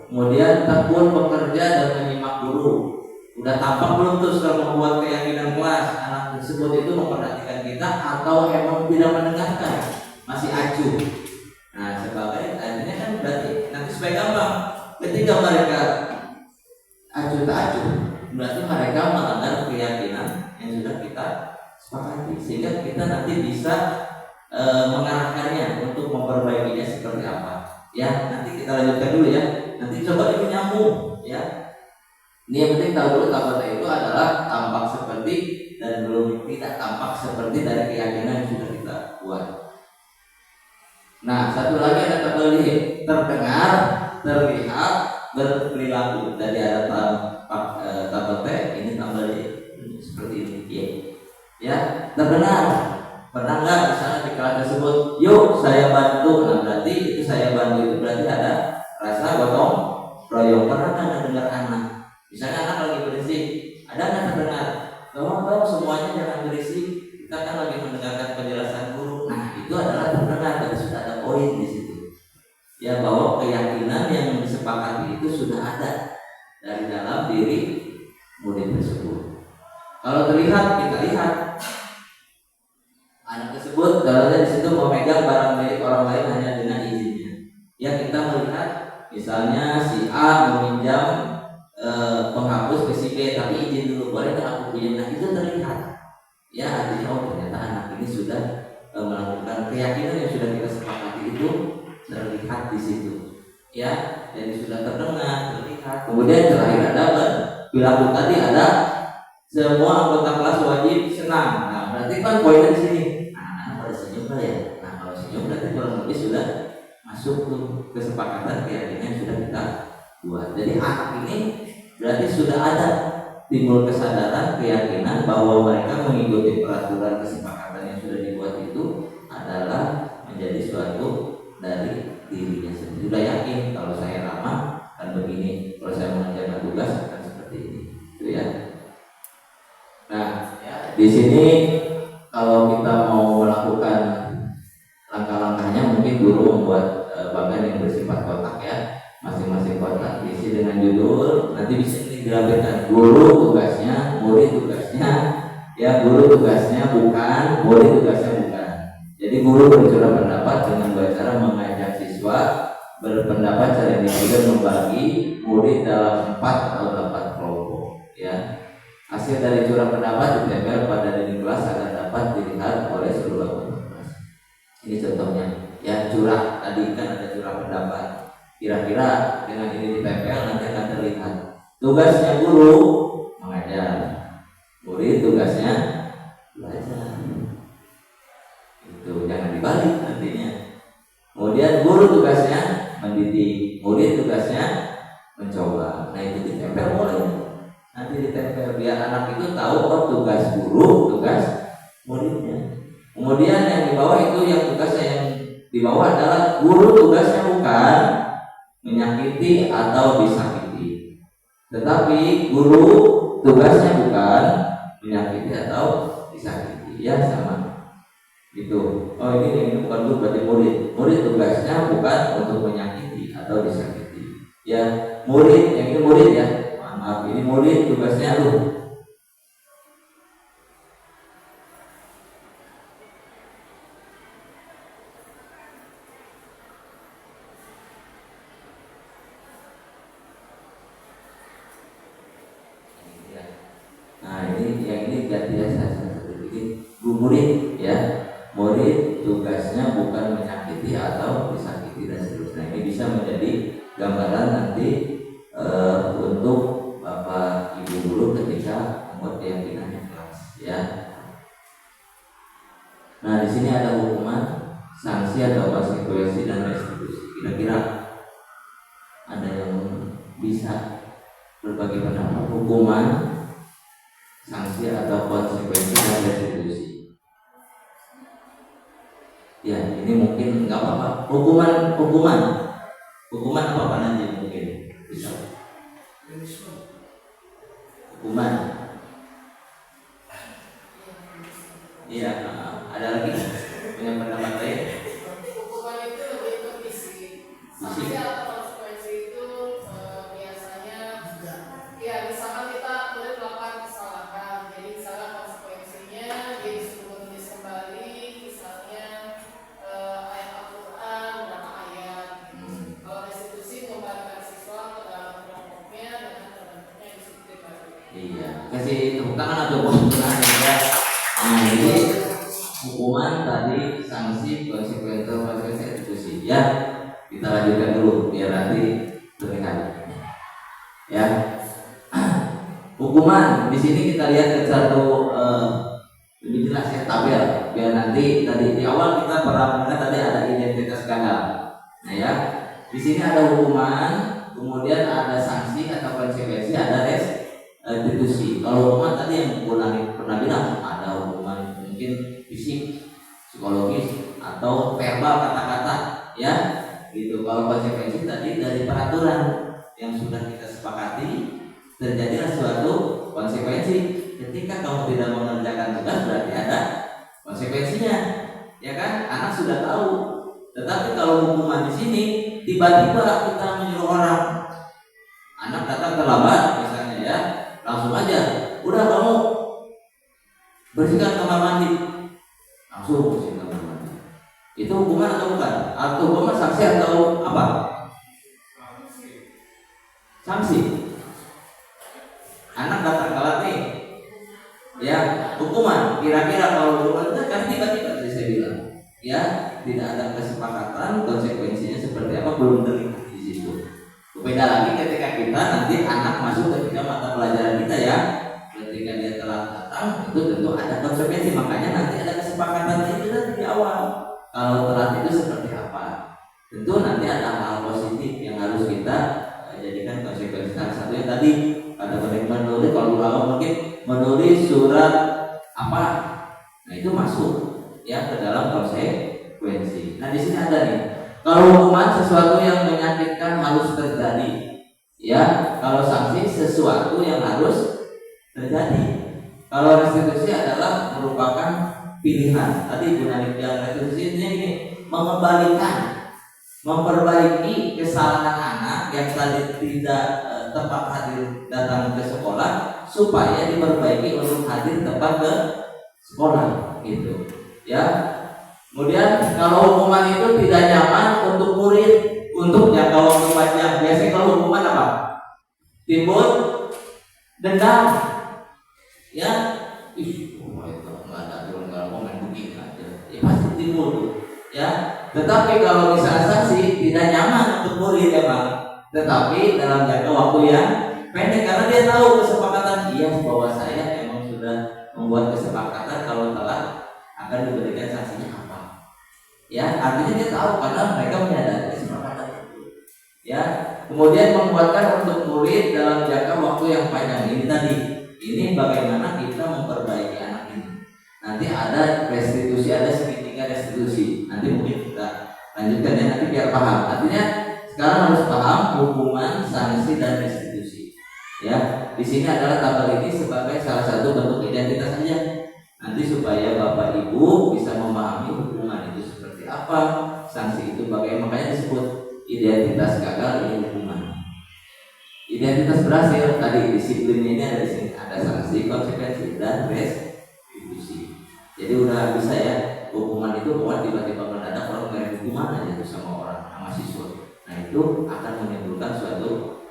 Kemudian tekun bekerja dan menyimak guru, udah tampak belum tuh setelah membuat keyakinan kelas anak tersebut itu memperhatikan kita atau emang tidak mendengarkan, masih acuh. Nah, sebagai artinya kan berarti nanti supaya gampang, ketika mereka acuh tak acuh berarti mereka melanggar keyakinan yang sudah kita sepakati, sehingga kita nanti bisa mengarahkannya untuk memperbaikinya seperti apa. Ya, nanti kita lanjutkan dulu ya. Nanti coba ini nyambung ya. Ini yang penting tahu dulu KBT itu adalah tampak seperti dan belum tidak tampak seperti dari keyakinan yang sudah kita buat. Nah, satu lagi ada tabligh, terdengar, terlihat, berperilaku. Dari ada KBT ini tabligh seperti ini ya. Terdengar, pernah nggak misalnya di kelas tersebut, yuk saya bantu. Nah, berarti itu saya bantu itu berarti ada rasa gotong royong. Pernah nggak dengar anak? Misalnya anak lagi berisik, ada nggak terdengar? Tolong semuanya jangan berisik. Kita kan lagi mendengarkan penjelasan guru. Nah, itu adalah terdengar. Jadi sudah ada poin di situ. Ya, bahwa keyakinan yang disepakati itu sudah ada dari dalam diri murid tersebut. Kalau terlihat, kita lihat anak tersebut kalau di situ memegang barang milik orang lain hanya dengan izinnya. Ya, kita melihat misalnya si A meminjam penghapus ke si B, tapi izin dulu, boleh nggak aku pinjam? Nah, itu terlihat. Ya, artinya oh ternyata anak ini sudah melakukan keyakinan yang sudah kita sepakati itu terlihat di situ. Ya, jadi sudah terdengar, terlihat. Kemudian terakhir ada perilaku tadi ada semua anggota kelas wajib senang. Nah, berarti kan poinnya di sini. Nah, pada senyum lah ya. Nah, kalau senyum berarti kurang lebih sudah masuk ke kesepakatan keyakinan yang sudah kita buat. Jadi anak ini berarti sudah ada timbul kesadaran keyakinan bahwa mereka mengikuti peraturan kesepakatan yang sudah dibuat itu adalah menjadi suatu dari dirinya sendiri. Sudah yakin kalau saya ramah dan begini, kalau saya mengerjakan tugas akan seperti ini, itu ya. Nah, di sini kalau kita mau melakukan langkah-langkahnya, mungkin guru membuat bagan yang bersifat kotak ya. Masing-masing kotak diisi dengan judul, nanti bisa dilampirkan guru tugasnya, murid tugasnya, ya guru tugasnya bukan, murid tugasnya bukan. Jadi guru bercurah pendapat dengan cara mengajak siswa berpendapat secara individu, membagi murid dalam 4 atau 8 kelompok. Ya, hasil dari curah pendapat ditempel pada dinding kelas agar dapat dilihat oleh seluruh anggota kelas. Ini contohnya, ya curah tadi kan ada curah pendapat. Kira-kira dengan ini ditempel nanti akan terlihat. Tugasnya guru mengajar, murid tugasnya belajar. Itu jangan dibalik nantinya. Kemudian guru tugasnya mendidik, murid tugasnya mencoba. Nah, itu ditempel mulai. Nanti ditempel biar anak itu tahu oh tugas guru, tugas muridnya. Kemudian yang di bawah itu yang tugasnya yang di bawah adalah guru tugasnya bukan menyakiti atau disakiti, tetapi guru tugasnya bukan menyakiti atau disakiti. Ya sama itu. Oh ini bukan guru berarti murid. Murid tugasnya bukan untuk menyakiti atau disakiti. Ya murid, yang ini murid ya. Maaf, ini murid tugasnya murid ya, murid tugasnya bukan menyakiti atau disakiti dan seterusnya. Ini bisa menjadi gambaran nanti untuk bapak ibu guru ketika membuat keyakinannya kelas ya. Nah di sini ada hukuman, sanksi atau konsekuensi dan restitusi. Kira-kira ada yang bisa berbagi pendapat hukuman, sanksi atau konsekuensi dan restitusi? Ya, ini mungkin nggak apa-apa. Hukuman apa nanti mungkin bisa. Hukuman. Iya, ada lagi punya pendapat lain? Hukuman itu lebih ke fisik. Sanksi atau konsekuensi itu biasanya ya misalkan kita boleh melakukan kesalahan, jadi misalkan konsekuensinya dia disuruh menulis kembali misalnya ayat Al-Quran berapa ayat. Kalau restitusi mengembalikan siswa ke dalam kelompoknya dengan terbentuknya disiplin baru. Iya, kasih tepuk tangan atau pembukaan ya. Nah ini hukuman tadi, sanksi, konsekuensi eksekusi. Ya, kita lanjutkan dulu biar nanti terlihat. Ya, hukuman di sini kita lihat ke satu lebih jelas ya tabel biar nanti tadi di awal kita pernah mengenai tadi ada identitas gagal. Nah ya, di sini ada hukuman, kemudian ada sanksi atau konsekuensi, ada restitusi. Kalau hukuman tadi yang pernah bilang ada hukuman mungkin fisik, psikologis atau verbal kata-kata, ya gitu. Kalau konsekuensi tadi dari peraturan yang sudah kita sepakati terjadilah suatu konsekuensi. Ketika kamu tidak mengerjakan tugas berarti ada konsekuensinya, ya kan? Anak sudah tahu. Tetapi kalau hukuman di sini tiba-tiba kita menyuruh orang, anak datang terlambat misalnya ya, langsung aja, udah kamu bersihkan kamar mandi, langsung bersihkan kamar mandi. Itu hukuman atau bukan? Atau hukuman sanksi atau apa? Sanksi. Anak datang telat nih, ya hukuman. Kira-kira kalau hukuman itu kan tiba-tiba tadi saya bilang, ya tidak ada kesepakatan, konsekuensinya seperti apa belum terlihat di situ. Beda lagi ketika kita nanti anak masuk ketika mata pelajaran kita ya, ketika dia telat datang itu tentu ada konsekuensi. Makanya nanti ada kesepakatan itu tadi di awal. Kalau telat itu seperti apa? Tentu nanti ada hal positif yang harus kita jadikan konsekuensi. Salah satunya tadi ada menulis, kalau ulama mungkin menulis surat apa, nah itu masuk ya ke dalam konsekuensi. Nah di sini ada nih, kalau hukuman sesuatu yang menyakitkan harus terjadi, ya kalau sanksi sesuatu yang harus terjadi. Kalau restitusi adalah merupakan pilihan. Tadi Gunanik yang restitusi ini mengembalikan, memperbaiki kesalahan anak yang tadi tidak tepat hadir datang ke sekolah supaya diperbaiki untuk hadir tepat ke sekolah gitu ya. Kemudian kalau hukuman itu tidak nyaman untuk murid untuk jangka waktu panjang, biasanya kalau hukuman apa? Timbul dendam ya, itu nggak ada turun kalau main begini aja ya pasti timbul ya. Tetapi kalau misalnya sanksi tidak nyaman untuk murid ya Bang, tetapi dalam jangka waktu yang pendek karena dia tahu kesepakatan dia bahwa saya emang sudah membuat kesepakatan kalau telat akan diberikan sanksinya apa. Ya, artinya dia tahu karena mereka menyadari kesepakatan itu. Ya, kemudian membuatkan untuk murid dalam jangka waktu yang panjang ini tadi. Ini bagaimana kita memperbaiki anak ini. Nanti ada restitusi, ada segitiga restitusi. Nanti mungkin kita lanjutkan ya nanti biar paham. Artinya sekarang harus paham hukuman, sanksi dan restitusi. Ya, di sini adalah tabel ini sebagai salah satu bentuk identitas saja. Nanti supaya Bapak Ibu bisa memahami hukuman itu seperti apa, sanksi itu bagaimana, makanya disebut identitas gagal ini hukuman. Identitas berhasil tadi disiplin ini ada di sini, ada sanksi, konsekuensi dan restitusi. Jadi udah bisa ya, hukuman itu bukan tiba-tiba mendadak orang nggak hukuman aja tuh sama orang, sama siswa. Nah itu akan menimbulkan suatu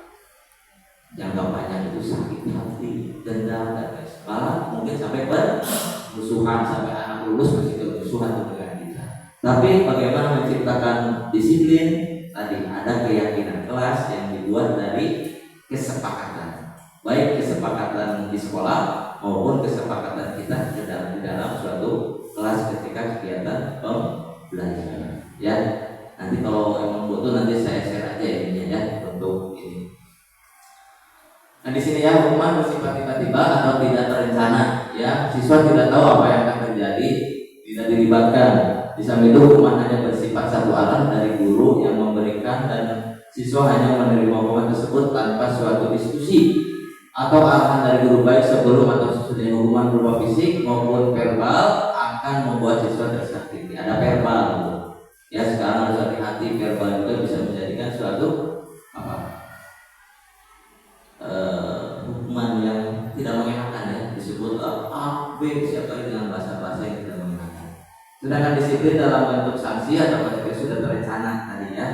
jangka panjang itu sakit hati, dendam dan lain sebagainya. Mungkin sampai bermusuhan, sampai anak lulus masih bermusuhan dengan kita. Tapi bagaimana menciptakan disiplin? Tadi ada keyakinan kelas yang dibuat dari kesepakatan, baik kesepakatan di sekolah maupun kesepakatan kita di dalam suatu kelas ketika kegiatan pembelajaran. Ya, nanti kalau emang butuh nanti saya share aja ininya ya untuk ini. Nah di sini ya hukuman bersifat tiba-tiba atau tidak terencana. Ya, siswa tidak tahu apa yang akan terjadi, tidak dilibatkan. Di samping itu hukuman hanya bersifat satu arah dari guru yang memberikan dan siswa hanya menerima hukuman tersebut tanpa suatu diskusi atau arahan dari guru baik sebelum atau sesudah hukuman berupa fisik maupun verbal akan membuat siswa tersakiti. Ada verbal gitu. Ya sekarang harus hati-hati, verbal juga bisa menjadikan suatu hukuman yang tidak mengenakan ya, disebut A, B siapa dengan bahasa-bahasa yang tidak mengenakan. Sedangkan disiplin dalam bentuk sanksi atau konsekuensi sudah terencana tadi ya,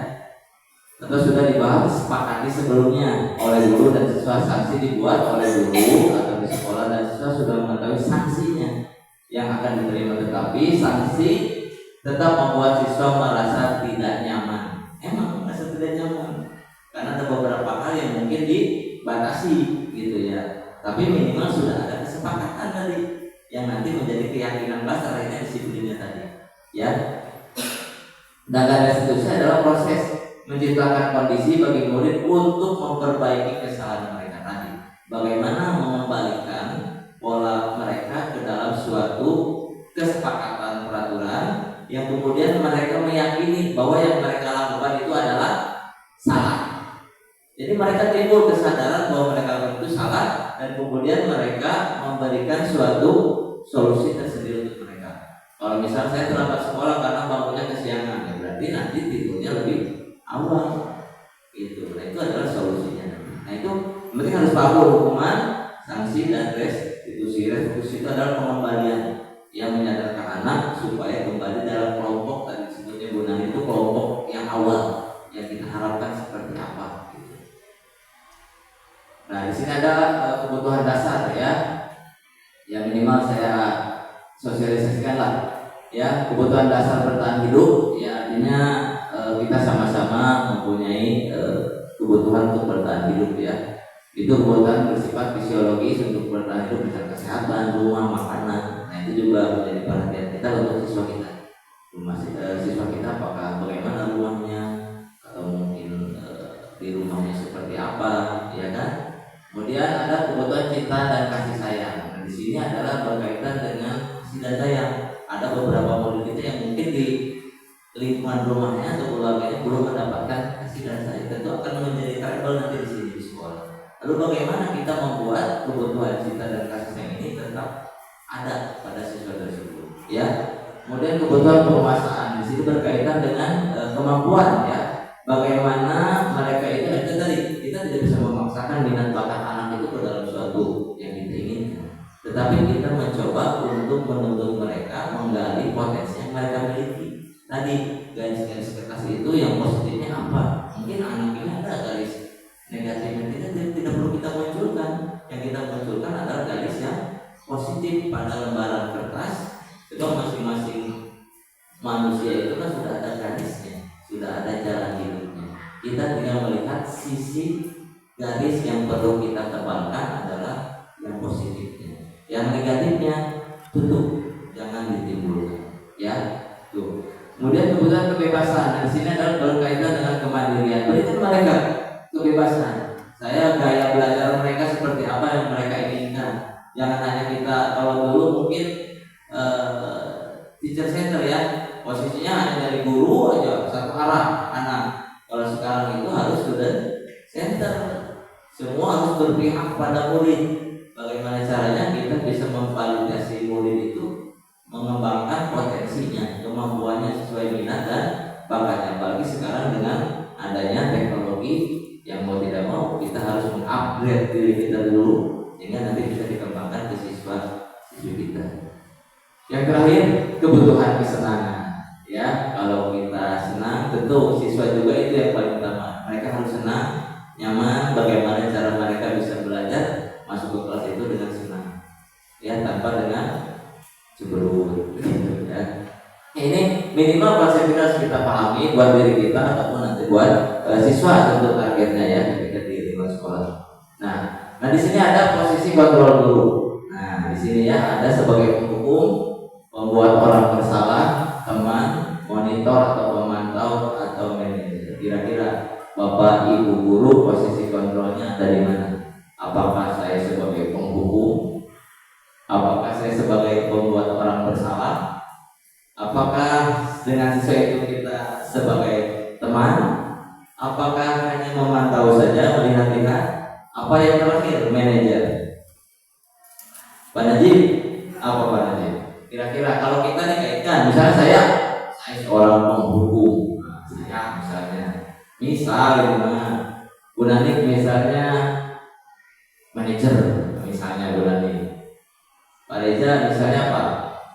atau sudah dibahas sepakati sebelumnya oleh guru dan siswa. Sanksi dibuat oleh guru atau di sekolah dan siswa sudah mengetahui sanksinya yang akan diterima, tetapi sanksi tetap membuat siswa merasa tidak nyaman. Emang merasa tidak nyaman karena ada beberapa hal yang mungkin dibatasi gitu ya. Tapi minimal sudah ada kesepakatan tadi yang nanti menjadi keyakinan kelas terkait disiplinnya tadi. Ya. Dan restitusi adalah proses menciptakan kondisi bagi murid untuk memperbaiki kesalahan mereka tadi. Bagaimana mengembalikan pola mereka ke dalam suatu kesepakatan peraturan yang kemudian mereka meyakini bahwa yang mereka lakukan itu adalah salah. Jadi mereka timbul kesadaran bahwa mereka lakukan itu salah dan kemudian mereka memberikan suatu solusi tersendiri untuk mereka. Kalau misalnya saya terlambat sekolah karena bangunnya kesiangan, ya berarti nanti tidurnya lebih awal. Itu, nah itu adalah solusinya. Nah itu berarti harus paham hukuman, sanksi dan restitusi. Restitusi itu adalah pengembalian yang menyadarkan anak supaya kembali dalam kelompok tadi disebutnya Bu Nani, itu kelompok yang awal yang kita harapkan seperti apa. Gitu. Nah di sini ada kebutuhan dasar ya, yang minimal saya sosialisasikan lah. Ya, kebutuhan dasar bertahan hidup, ya artinya kita sama-sama mempunyai kebutuhan untuk bertahan hidup ya. Itu kebutuhan bersifat fisiologis untuk bertahan hidup, misalnya kesehatan, rumah, makanan. Nah itu juga menjadi perhatian kita untuk siswa kita. Siswa kita apakah bagaimana rumahnya, atau mungkin di rumahnya seperti apa, ya kan? Kemudian ada kebutuhan cinta dan kasih sayang. Nah, di sini adalah berkaitan dengan kasih dan sayang. Ada beberapa murid kita yang mungkin di lingkungan rumahnya atau keluarganya belum mendapatkan kasih dan sayang. Tentu akan menjadi trouble nanti di sini di sekolah. Lalu bagaimana kita membuat kebutuhan cinta dan kasih sayang ini tetap ada pada siswa tersebut? Ya. Kemudian kebutuhan penguasaan di sini berkaitan dengan kemampuan ya. Bagaimana mereka itu tadi kita tidak bisa memaksakan minat bakat anak itu ke dalam suatu yang kita inginkan. Tetapi kita mencoba untuk menuntut mereka menggali potensi yang mereka miliki. Tadi garis-garis kertas itu yang positifnya apa? Mungkin anak ini ada garis negatifnya, tidak perlu kita munculkan. Yang kita munculkan adalah garis yang positif pada lembaran kertas. Itu masing-masing manusia itu kan sudah ada garisnya, sudah ada jalan hidupnya. Kita tinggal melihat sisi garis yang perlu kita tebalkan adalah yang positifnya. Yang negatifnya tutup, jangan ditimbulkan. Ya, tuh. Kemudian kebutuhan kebebasan. Di sini adalah berkaitan dengan kemandirian. Berikan mereka kebebasan. Saya gaya belajar mereka seperti apa yang mereka inginkan. Jangan hanya kita, kalau dulu mungkin teacher center ya, posisinya hanya dari guru aja satu arah anak. Kalau sekarang itu harus student center. Semua harus berpihak pada murid. Bagaimana caranya kita bisa memvalidasi murid itu, mengembangkan potensinya, kemampuannya sesuai minat dan bakatnya. Apalagi sekarang dengan adanya teknologi yang mau tidak mau kita harus mengupgrade diri kita dulu sehingga nanti bisa dikembangkan ke siswa-siswi kita. Yang terakhir, kebutuhan kesenangan. Ya, kalau kita senang, tentu siswa juga itu yang paling utama. Mereka harus senang, nyaman. Bagaimana cara mereka bisa belajar masuk ke kelas itu dengan senang, ya tanpa dengan cemberut gitu ya. Ini minimal konsep kita harus kita pahami buat diri kita ataupun nanti buat siswa tentu targetnya ya ketika di lingkungan sekolah. Nah di sini ada posisi kontrol guru. Nah di sini ya ada sebagai penghukum, pembuat orang bersalah, teman, monitor atau pemantau atau manajer. Kira-kira Bapak Ibu guru posisi kontrolnya ada di mana? Apakah saya sebagai penghukum? Apakah saya sebagai pembuat orang bersalah? Apakah dengan siswa itu kita sebagai teman? Apakah hanya memantau saja, melihat-lihat? Apa yang terakhir, manajer? Pak Najib, apa Pak Najib? Kira-kira kalau kita dikaitkan, misalnya saya seorang penghukum, saya misalnya Bu Nanik misalnya manajer, misalnya Bu Nanik, Pak Reza misalnya apa?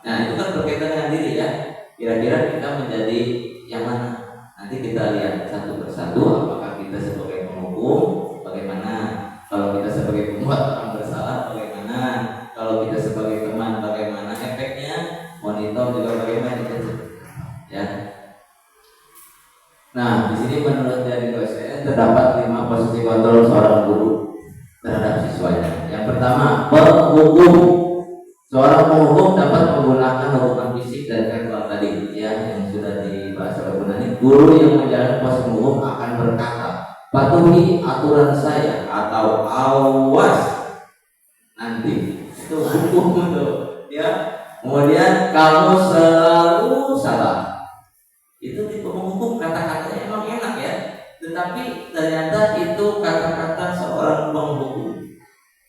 Nah itu kan berkaitan dengan diri ya. Kira-kira kita menjadi yang mana? Nanti kita lihat satu persatu. Apakah kita sebagai penghukum, bagaimana? Kalau kita sebagai pembuat orang bersalah, bagaimana? Kalau kita sebagai teman, bagaimana efeknya? Jadi menurut dari dosen terdapat 5 posisi kontrol seorang guru terhadap siswanya. Yang pertama, penghukum. Seorang penghukum dapat menggunakan hukuman fisik dan verbal tadi ya yang sudah dibahas oleh Bu Nani. Guru yang menjalankan posisi penghukum akan berkata, patuhi aturan saya atau awas nanti. Itu hukum itu ya. Kemudian kamu selalu salah. Itu di penghukum kata-katanya emang enak ya, tetapi ternyata itu kata-kata seorang penghukum.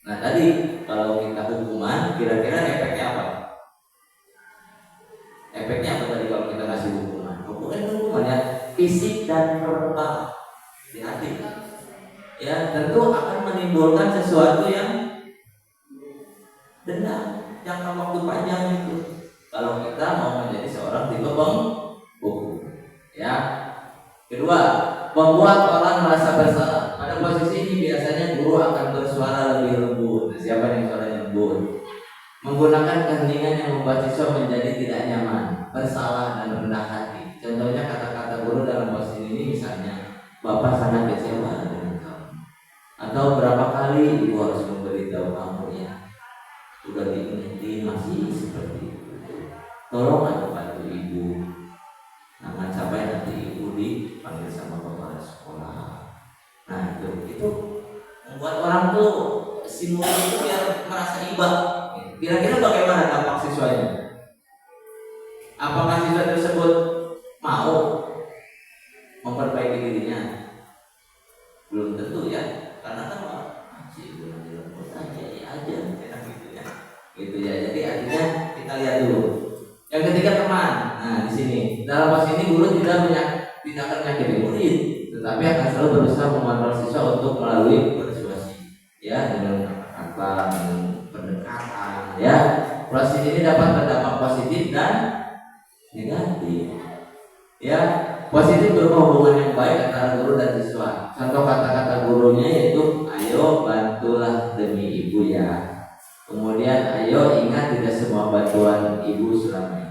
Nah tadi kalau kita hukuman, kira-kira efeknya apa? Efeknya apa tadi kalau kita kasih hukuman? Hukuman ya fisik dan verbal di hati. Ya tentu akan menimbulkan sesuatu yang dendam jangka waktu panjang itu. Kalau kita mau menjadi seorang tipe penghukum, ya. Kedua, membuat orang merasa bersalah. Pada posisi ini biasanya guru akan bersuara lebih lembut. Siapa yang suaranya lembut? Menggunakan keheningan yang membuat siswa menjadi tidak nyaman, bersalah dan rendah hati. Contohnya kata-kata guru dalam posisi ini misalnya, Bapak sangat kecewa dengan kamu. Atau berapa kali ibu harus memberitahu kamu ya, sudah diingetin masih seperti itu. Tolong ada bantu ibu. Jangan sampai nanti ibu dipanggil sama kepala sekolah. Nah itu membuat orang tuh si murid itu biar merasa iba. Kira-kira bagaimana dampak siswanya? Apakah siswa tersebut mau memperbaiki dirinya? Belum tentu ya, karena kan si ibu nanti lembut aja aja gitu ya. Jadi artinya kita lihat dulu. Yang ketiga teman. Nah di sini dalam pas ini guru tidak akan menyakiti murid, tetapi akan selalu berusaha mengontrol siswa untuk melalui persuasi, ya dengan kata, dengan pendekatan, ya. Proses ini dapat berdampak positif dan negatif. Ya, positif berupa hubungan yang baik antara guru dan siswa. Contoh kata-kata gurunya yaitu, ayo bantulah demi ibu ya. Kemudian ayo ingat tidak semua bantuan ibu selama ini.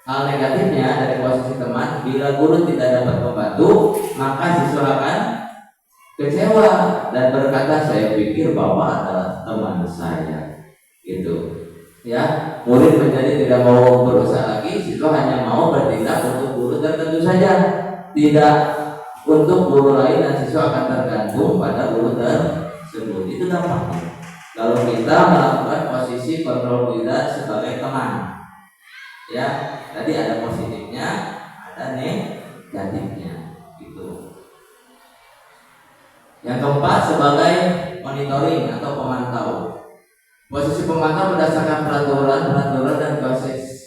Hal negatifnya dari posisi teman, bila guru tidak dapat membantu, maka siswa akan kecewa dan berkata saya pikir Bapak adalah teman saya. Gitu. Ya, murid menjadi tidak mau berusaha lagi, siswa hanya mau bertindak untuk guru dan tentu saja tidak untuk guru lain dan siswa akan tergantung pada guru tersebut. Itu dampaknya. Kalau kita melakukan posisi kontrol kita sebagai teman, ya tadi ada positifnya, ada negatifnya, gitu. Yang keempat sebagai monitoring atau pemantau. Posisi pemantau berdasarkan peraturan dan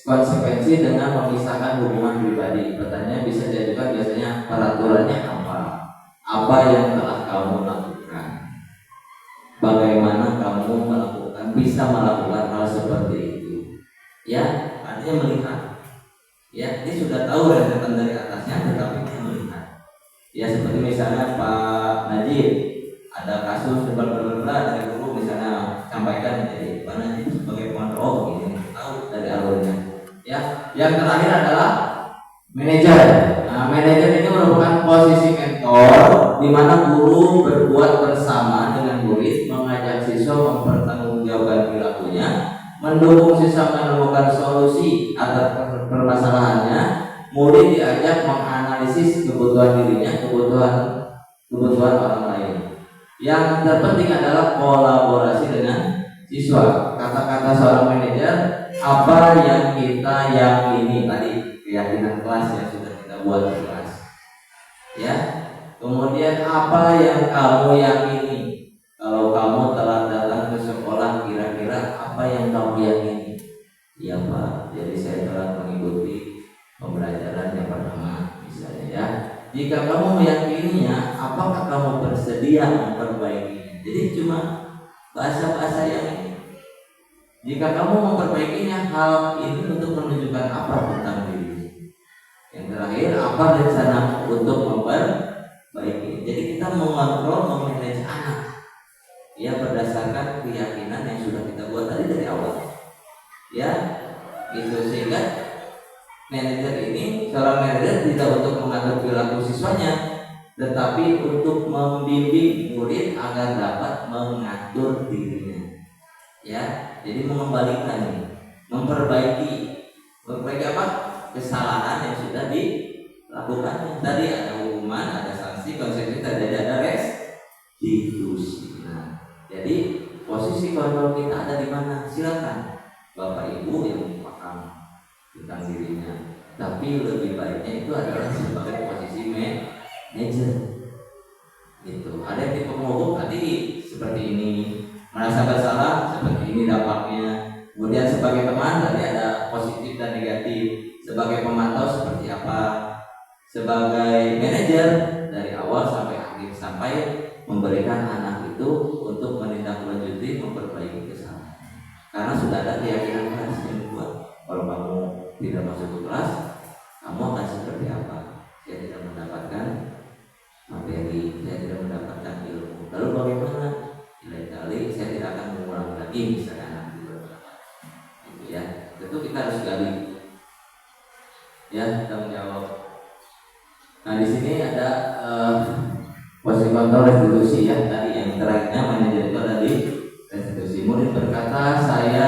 konsekuensi dengan memisahkan hubungan pribadi. Pertanyaan bisa diajukan biasanya peraturannya apa? Apa yang telah kamu lakukan? Bagaimana kamu bisa melakukan hal seperti itu? Ya, artinya melihat. Ya, dia sudah tahu rentetan dari atasnya, tetapi dia melihat. Ya, seperti misalnya Pak Najib ada kasus dari guru misalnya sampaikan jadi Pak Najib sebagai pemantau begini, tahu dari alurnya. Ya, yang terakhir adalah manajer. Nah, manajer ini merupakan posisi mentor di mana guru berbuat bersama dengan murid, mengajak siswa mempertanggungjawabkan perilakunya, mendukung siswa menemukan solusi atas permasalahannya. Murid diajak menganalisis kebutuhan dirinya, kebutuhan orang lain. Yang terpenting adalah kolaborasi dengan siswa. Kata-kata seorang manajer, apa yang kita yakini tadi, keyakinan kelas yang sudah kita buat di kelas. Ya. Kemudian apa yang kamu yakini? Kalau kamu telah datang ke sekolah, kira-kira apa yang kamu yakini? Ya Pak, jadi saya telah mengikuti pembelajaran yang pertama misalnya ya. Jika kamu meyakininya, apakah kamu bersedia memperbaikinya? Jadi cuma bahasa-bahasa yang ini. Jika kamu memperbaikinya, hal ini untuk menunjukkan apa tentang diri. Yang terakhir, apa rencana untuk memperbaiki. Jadi kita mengontrol, memanage anak ya berdasarkan keyakinan yang sudah kita buat tadi dari awal. Ya, gitu sehingga manajer ini, seorang manajer tidak untuk mengatur perilaku siswanya, tetapi untuk membimbing murid agar dapat mengatur dirinya. Ya, jadi mengembalikan ini, memperbaiki apa? Kesalahan yang sudah dilakukan. Tadi ada hukuman, ada sanksi, konsekuensi, tadi ada restitusi. Nah, jadi posisi kontrol kita ada di mana? Silakan Bapak Ibu yang paham tentang dirinya. Tapi lebih baiknya itu adalah sebagai posisi manajer. Gitu. Ada yang tipe mogok tadi seperti ini, merasa bersalah seperti ini dampaknya. Kemudian sebagai teman tadi ada positif dan negatif. Sebagai pemantau seperti apa? Sebagai manajer dari awal sampai akhir, sampai memberikan anak itu untuk menindaklanjuti, memperbaiki kesalahan. Karena sudah ada keyakinan keras yang buat kalau kamu tidak masuk ke kelas, kamu akan seperti apa? Saya tidak mendapatkan materi, saya tidak mendapatkan ilmu. Lalu bagaimana? Lain-kali saya tidak akan mengulang lagi misalnya anak itu berapa. Gitu ya. Tentu kita harus gali. Ya, tanggung jawab. Nah, di sini ada posisi kontrol restitusi ya. Tadi yang terakhirnya manajer itu ada di restitusi. Murid berkata, saya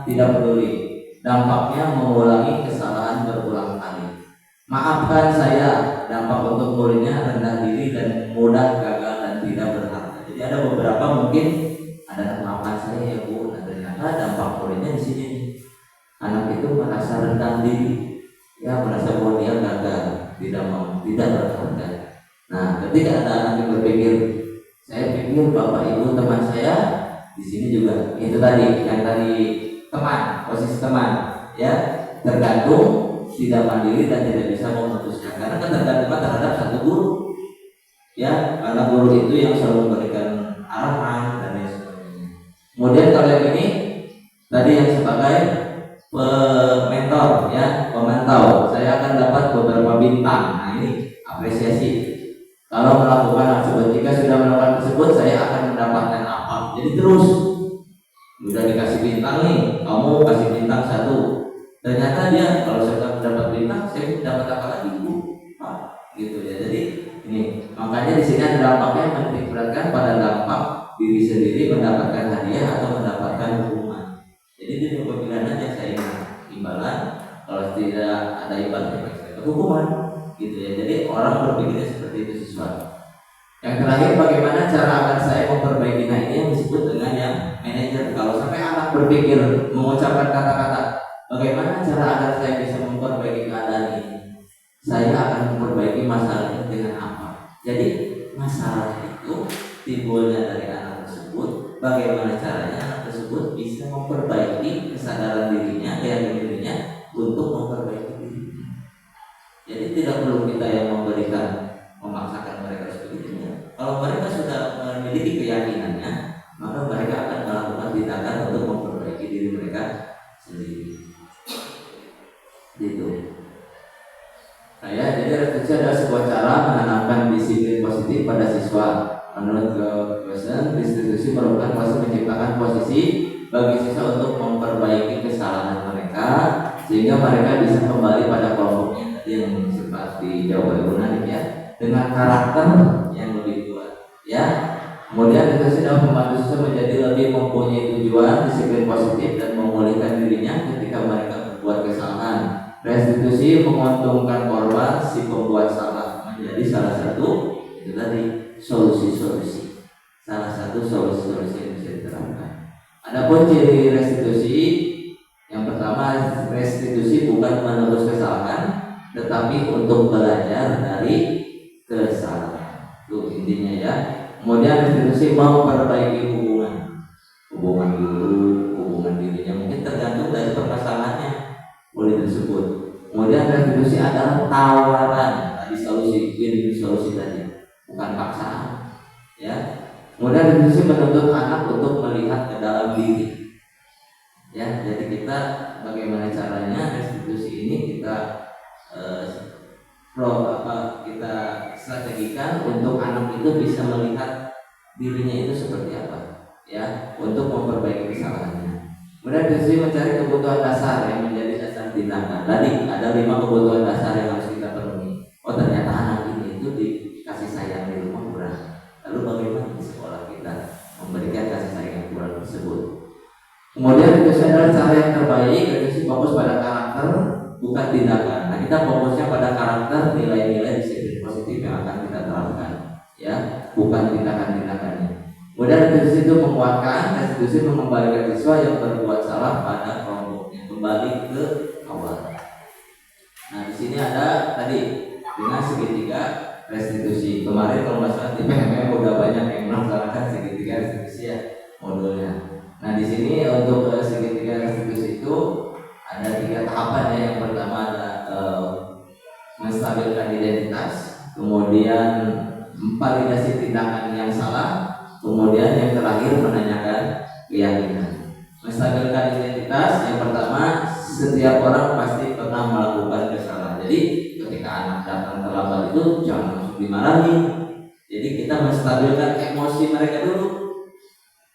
tidak peduli. Dampaknya mengulangi kesalahan berulang kali. Maafkan saya. Dampak untuk muridnya rendah diri dan mudah gagal dan tidak berharga. Jadi ada beberapa mungkin ada maafkan saya ya Bu. Nah, ternyata dampak muridnya di sini. Anak itu merasa rendah diri. Ya, merasa bahwa dia gagal, tidak mau, tidak berharga. Nah, ketika ada anak yang berpikir, saya pikir Bapak Ibu teman saya di sini juga itu tadi yang tadi teman, posisi teman, ya tergantung, tidak mandiri dan tidak bisa memutuskan karena ketergantungan terhadap satu guru, ya karena guru itu yang selalu memberikan arahan dan lain sebagainya. Kemudian kalau yang ini tadi yang sebagai mentor, ya pemantau, saya akan dapat beberapa bintang. Nah ini apresiasi. Kalau melakukan hal tersebut, jika sudah melakukan tersebut, saya akan mendapatkan apa? Jadi terus, udah dikasih bintang nih, kamu kasih bintang 1. Ternyata dia kalau sudah mendapat bintang, saya dapat apa lagi Bu? Gitu ya. Jadi ini makanya di sini ada dampaknya yang menitikberatkan pada dampak diri sendiri mendapatkan hadiah atau mendapatkan hukuman. Jadi di pemilihan aja saya imbalan, kalau tidak ada imbalan saya hukuman. Gitu ya. Jadi orang berpikirnya seperti itu siswa. Yang terakhir, bagaimana cara agar saya memperbaiki? Nah ini yang disebut dengan yang manajer. Kalau sampai anak berpikir mengucapkan kata-kata, bagaimana cara agar saya bisa memperbaiki keadaan ini? Saya akan memperbaiki masalahnya dengan apa? Jadi masalah itu timbulnya dari anak tersebut. Bagaimana caranya anak tersebut bisa memperbaiki kesadaran dirinya, keyakinan dirinya untuk memperbaiki dirinya. Jadi tidak perlu kita yang memaksakan mereka seperti itu. Kalau mereka sudah memiliki keyakinannya, maka mereka akan melakukan tindakan untuk memperbaiki diri mereka sendiri. Gitu. Nah ya, jadi restitusi adalah sebuah cara menanamkan disiplin positif pada siswa. Menurut Goshen, restitusi merupakan proses menciptakan posisi bagi siswa untuk memperbaiki kesalahan mereka sehingga mereka bisa kembali pada kelompoknya tadi yang sempat dijawab oleh Bu Nadik ya, dengan karakter yang lebih kuat ya. Kemudian restitusi dapat membantu siswa menjadi lebih mempunyai tujuan, disiplin positif dan memulihkan dirinya ketika mereka berbuat kesalahan. Restitusi menguntungkan korban si pembuat salah menjadi salah satu itu tadi solusi-solusi, salah satu solusi-solusi yang bisa diterapkan. Adapun ciri restitusi, yang pertama, restitusi bukan menebus kesalahan, tetapi untuk belajar dari kesalahan. Itu intinya ya. Kemudian restitusi memperbaiki hubungan guru, hubungan dirinya, mungkin tergantung dari permasalahannya boleh disebut. Kemudian restitusi adalah tawaran, tadi solusi, ini solusi tadi, bukan paksaan. Ya. Kemudian restitusi menuntut anak untuk melihat ke dalam diri. Ya, jadi kita bagaimana caranya restitusi ini kita kita strategikan untuk anak itu bisa melihat dirinya itu seperti apa, ya, untuk memperbaiki kesalahannya. Kemudian restitusi mencari kebutuhan dasar yang menjadi dasar tindakan. Tadi ada 5 kebutuhan dasar yang harus kita penuhi. Oh ternyata anak ini itu dikasih sayang. tindakan. Nah, kita fokusnya pada karakter, nilai-nilai disiplin positif yang akan kita terapkan, ya, bukan tindakan-tindakannya. Kemudian restitusi itu menguatkan, restitusi mengembalikan siswa yang berbuat salah pada kelompoknya, kembali ke awal. Nah, di sini ada tadi dengan segitiga restitusi. Kemarin kalau nggak salah di PMM udah banyak yang melaksanakan segitiga restitusi ya modulnya. Nah, di sini untuk segitiga restitusi itu ada 3 tahapan ya. Yang pertama ada menstabilkan identitas, kemudian validasi tindakan yang salah, kemudian yang terakhir menanyakan keyakinan. Menstabilkan identitas, yang pertama, setiap orang pasti pernah melakukan kesalahan. Jadi ketika anak datang terlambat itu jangan langsung dimarahi. Jadi kita menstabilkan emosi mereka dulu.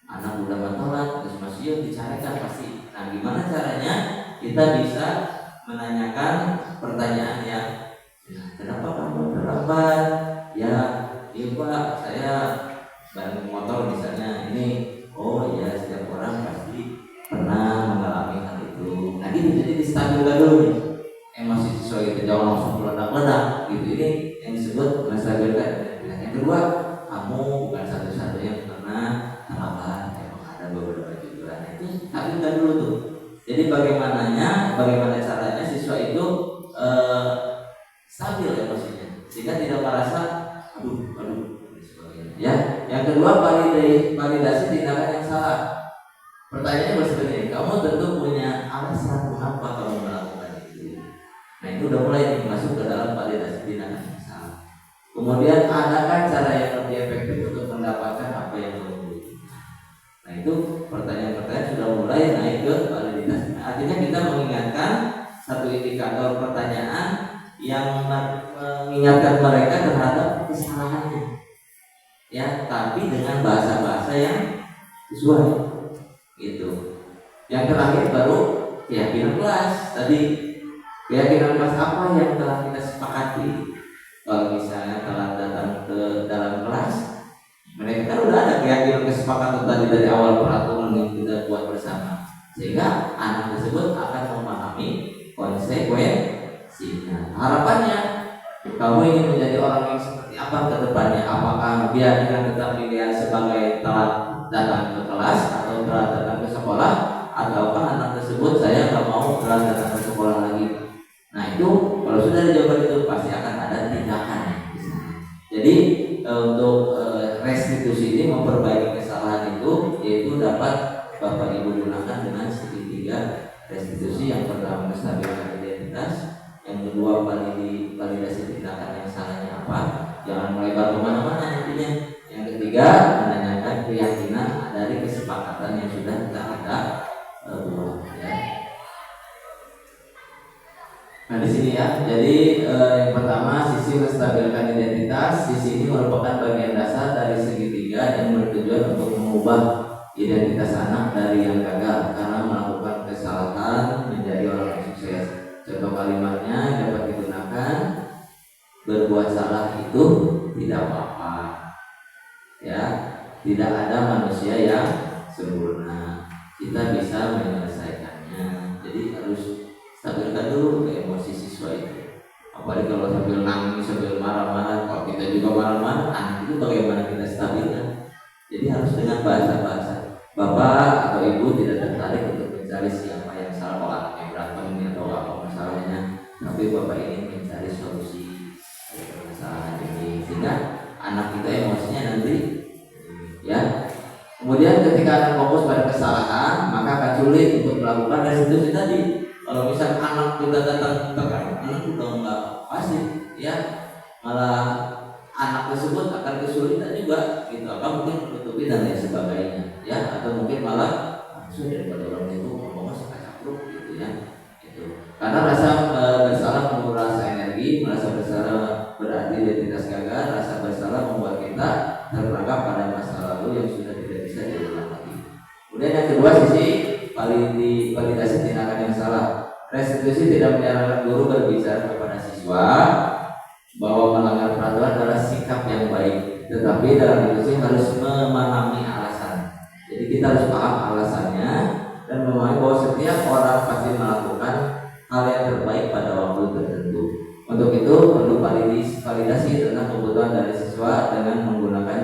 Anak udah telat, terus masih yuk dicarikan pasti. Nah, gimana caranya kita bisa menanyakan pertanyaan yang, kenapa kamu terlambat? Ya, iya Pak, saya ban motor misalnya ini. Oh ya, setiap orang pasti pernah mengalami hal itu. Nah, gitu, jadi distabilkan dulu nih emosi siswa itu, jangan langsung meledak-ledak gitu. Ini yang disebut menstabilkan. Yang kedua, kamu bukan satu-satunya yang pernah terlambat, emang ada beberapa juga. Nah, itu stabilkan dulu tuh. Jadi bagaimana caranya siswa itu stabil emosinya sehingga tidak merasa aduh dan sebagainya. Ya, yang kedua validasi tindakan yang salah. Pertanyaannya seperti ini, kamu tentu punya alasan mengapa kamu melakukan itu. Nah, itu udah mulai masuk ke dalam validasi tindakan yang salah. Kemudian adakah cara yang lebih efektif untuk mendapatkan apa yang kamu butuhkan? Nah, itu pertanyaan-pertanyaan sudah mulai naik ke validitas. Artinya kita mengingatkan satu indikator pertanyaan yang mengingatkan mereka terhadap kesalahannya, ya, tapi dengan bahasa-bahasa yang sesuai, gitu. Yang terakhir baru keyakinan kelas. Tadi keyakinan kelas apa yang telah kita sepakati? Kalau misalnya telah datang ke dalam kelas, mereka kan udah ada keyakinan kesepakatan tadi dari awal peraturan yang kita buat bersama, sehingga anak tersebut akan memahami konsekuensinya. Harapannya kamu ingin menjadi orang yang seperti apa ke depannya? Apakah dia dengan tetap dilihat sebagai telat datang ke kelas atau telat datang ke sekolah, ataukah anak tersebut saya nggak mau telat datang ke sekolah lagi? Nah, itu kalau sudah dijawab itu pasti akan ada tindakan di sana. Jadi untuk restitusi ini memperbaiki kesalahan itu, yaitu dapat Bapak Ibu gunakan dengan segitiga restitusi. Yang pertama menstabilkan identitas, yang kedua validasi tindakan yang salahnya apa, jangan melebar kemana-mana intinya. Yang ketiga menanyakan keyakinan dari kesepakatan yang sudah kita buat, ya. Nah, di sini ya, jadi yang pertama sisi menstabilkan identitas. Sisi ini merupakan bagian dasar dari segitiga yang bertujuan untuk mengubah identitas anak dari yang gagal karena melakukan kesalahan menjadi orang yang sukses. Contoh kalimatnya dapat digunakan, berbuat salah itu tidak apa-apa, ya, tidak ada manusia yang sempurna, kita bisa menyelesaikannya. Jadi harus stabilkan dulu ke emosi siswa itu. Apalagi kalau sambil nangis, sambil marah-marah, kalau kita juga marah-marah, anak itu bagaimana kita stabilkan? Jadi harus dengan bahasa-bahasa. Bapak atau ibu tidak tertarik untuk mencari siapa yang salah, kalau anaknya berantem atau apa masalahnya, tapi bapak ingin mencari solusi dari permasalahan ini sehingga anak kita emosinya nanti, ya. Kemudian ketika anak fokus pada kesalahan, maka akan sulit untuk melakukan restitusi tadi. Kalau misal anak kita datang tekan, anak udah nggak pasti, ya, malah anak tersebut akan kesulitan juga, gitu. Apa mungkin menutupi dan lain sebagainya, ya, atau mungkin malah sudah daripada orang itu ngomongnya sekacak-cakruk, gitu ya, gitu. Karena rasa bersalah menguras energi, merasa bersalah berarti identitas gagal, rasa bersalah membuat kita terperangkap pada masa lalu yang sudah tidak bisa diulang lagi. Kemudian yang kedua, sisi validasi tindakan yang salah. Restitusi tidak menyarankan guru berbicara kepada siswa bahwa melanggar peraturan adalah sikap yang baik, tetapi dalam restitusi harus memahami alasan. Jadi kita harus paham alasannya dan memahami bahwa setiap orang pasti melakukan hal yang terbaik pada waktu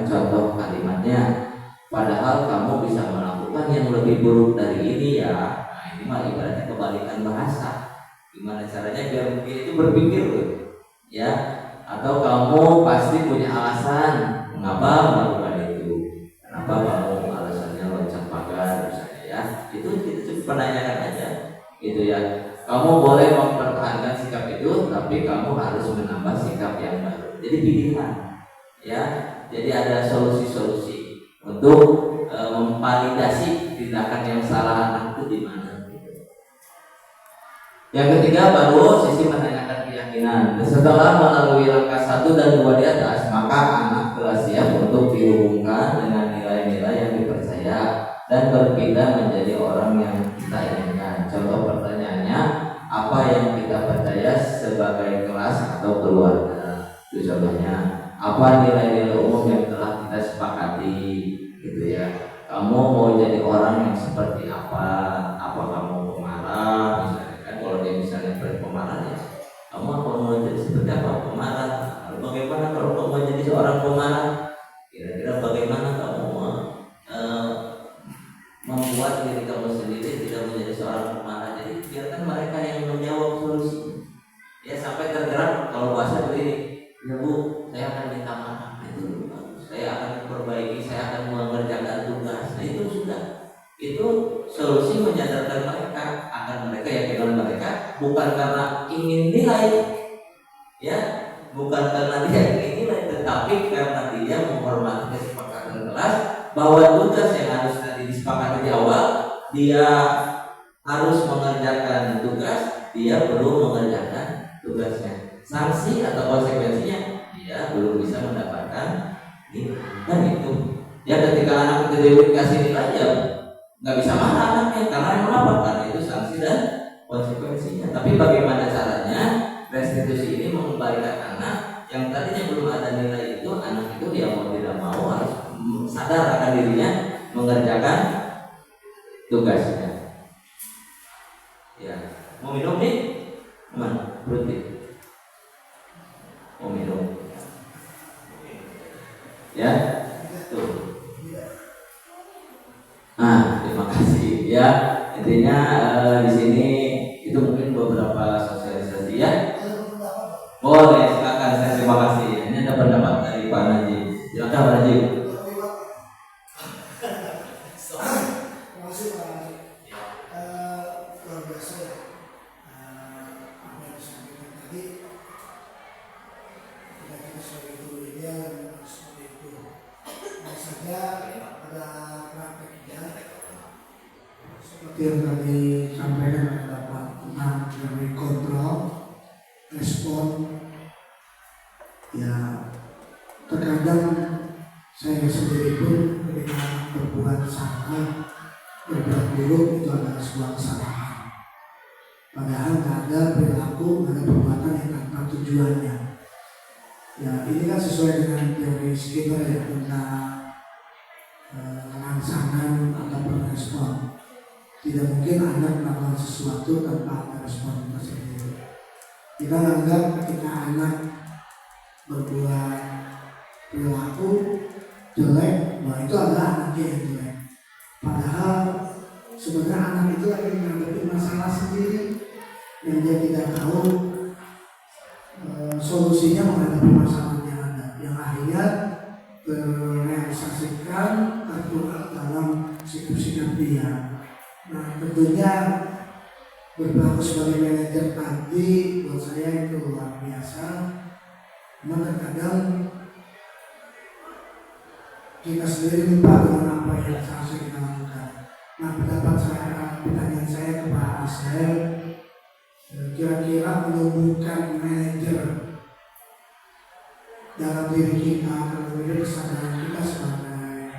contoh kalimatnya. Padahal kamu bisa melakukan yang lebih buruk dari ini ya. Nah, ini mah ibaratnya kebalikan bahasa. Gimana caranya biar mungkin itu berpikir loh, ya? Atau kamu pasti punya alasan mengapa melakukan itu. Kenapa kamu alasannya loncat pagar misalnya ya? Itu kita coba penanyakan aja, gitu ya. Kamu boleh mempertahankan sikap itu, tapi kamu harus menambah sikap yang baru. Jadi pilihan, ya. Jadi ada solusi-solusi untuk memvalidasi tindakan yang salah anak itu di mana. Yang ketiga baru sisi menanyakan keyakinan. Setelah melalui langkah 1 dan 2 di atas, maka anak telah siap untuk dihubungkan dengan nilai-nilai yang dipercaya dan berpindah menjadi orang yang kita inginkan. Contoh pertanyaannya, apa yang kita percaya sebagai kelas atau keluarga? Itu contohnya. Apa nilai-nilai umum yang telah kita sepakati, gitu ya. Kamu mau jadi orang yang seperti apa? Apa kamu pemarah? Misalnya kan, kalau dia misalnya pemarah ya, kamu mau jadi seperti apa? Pemarah. Lalu bagaimana kalau kamu mau jadi seorang pemarah? Kira-kira bagaimana kamu membuat diri kamu sendiri tidak menjadi seorang pemarah? Jadi biarkan mereka yang menjawab solusi. Ya sampai tergerak kalau bahasa begini, ya Bu, saya akan minta maaf, itu saya akan perbaiki, saya akan mengerjakan tugas. Nah itu sudah, itu solusi menyadarkan mereka akan mereka yakinkan mereka bukan karena ingin nilai, ya, bukan karena dia ingin nilai, tetapi karena dia menghormati kesepakatan kelas bahwa tugas yang harus tadi disepakati di awal, dia harus mengerjakan tugas, dia perlu mengerjakan tugasnya. Sanksi atau konsekuensinya dia belum bisa mendapatkan nilai. Dan itu ya ketika anak itu dikasih nilai ya nggak bisa marah anaknya karena emang apa? Karena itu sanksi dan konsekuensinya. Tapi bagaimana caranya restitusi ini mengembalikan anak yang tadinya belum ada nilai itu, anak itu ya mau tidak mau harus sadar akan dirinya mengerjakan tugasnya. Ya, mau minum nih? Mana? Berhenti. Mau minum? Ya, tuh. Nah, terima kasih. Ya, intinya di sini itu mungkin beberapa sosialisasi ya. Boleh, silakan. Saya terima kasih. Ini ada pendapat dari Pak Najib. Silakan Pak Najib. Yang tadi sampaikan dapat tentang dari kontrol, respon, ya terkadang saya sendiri pun ketika berbuat salah, berbuat buruk itu adalah sebuah kesalahan. Padahal tidak ada perilaku, ada perbuatan yang tanpa tujuannya. Ya ini kan sesuai dengan teori Skinner ya tentang rangsangan atau respon. Tidak mungkin anak melakukan sesuatu tanpa ada respon tersendiri. Kita anggap ketika anak berbuat perilaku jelek, bahwa itu adalah anaknya yang jelek. Padahal sebenarnya anak itu lagi menghadapi masalah sendiri yang dia tidak tahu solusinya menghadapi masalah yang ada, yang akhirnya terrealisasikan tertuang dalam sikap-sikap dia. Nah tentunya berlaku sebagai manajer tadi buat saya itu luar biasa. Namun terkadang kita sendiri lupa dengan apa yang seharusnya kita lakukan. Nah pertanyaan saya ke Pak Asel, kira-kira menumbuhkan manajer dalam diri kita, dalam diri kesadaran kita sebagai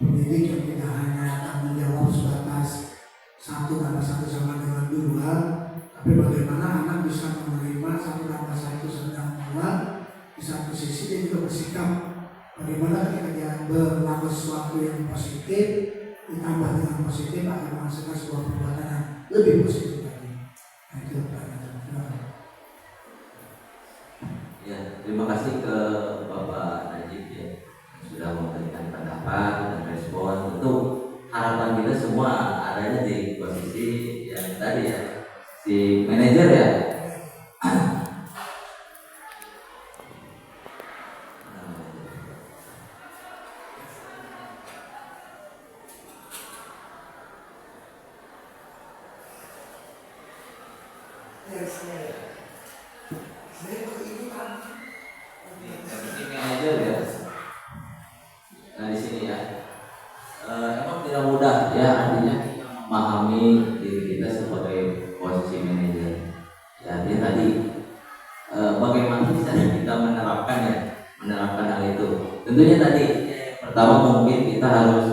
pendidik yang tidak hanya tanggung jawab sebatas satu tambah satu sama dengan dua, tapi bagaimana anak bisa menerima satu tambah satu sama dua. Di satu sisi dia juga bersikap bagaimana ketika dia berlaku sesuatu yang positif ditambah dengan positif akan menghasilkan sebuah perbuatan yang lebih positif lagi. Nah, itu ya, terima kasih ke Bapak Najib ya sudah mudah ya, artinya kita memahami diri kita sebagai posisi manajer. Ya, artinya tadi bagaimana bisa kita menerapkan hal itu. Tentunya tadi pertama mungkin kita harus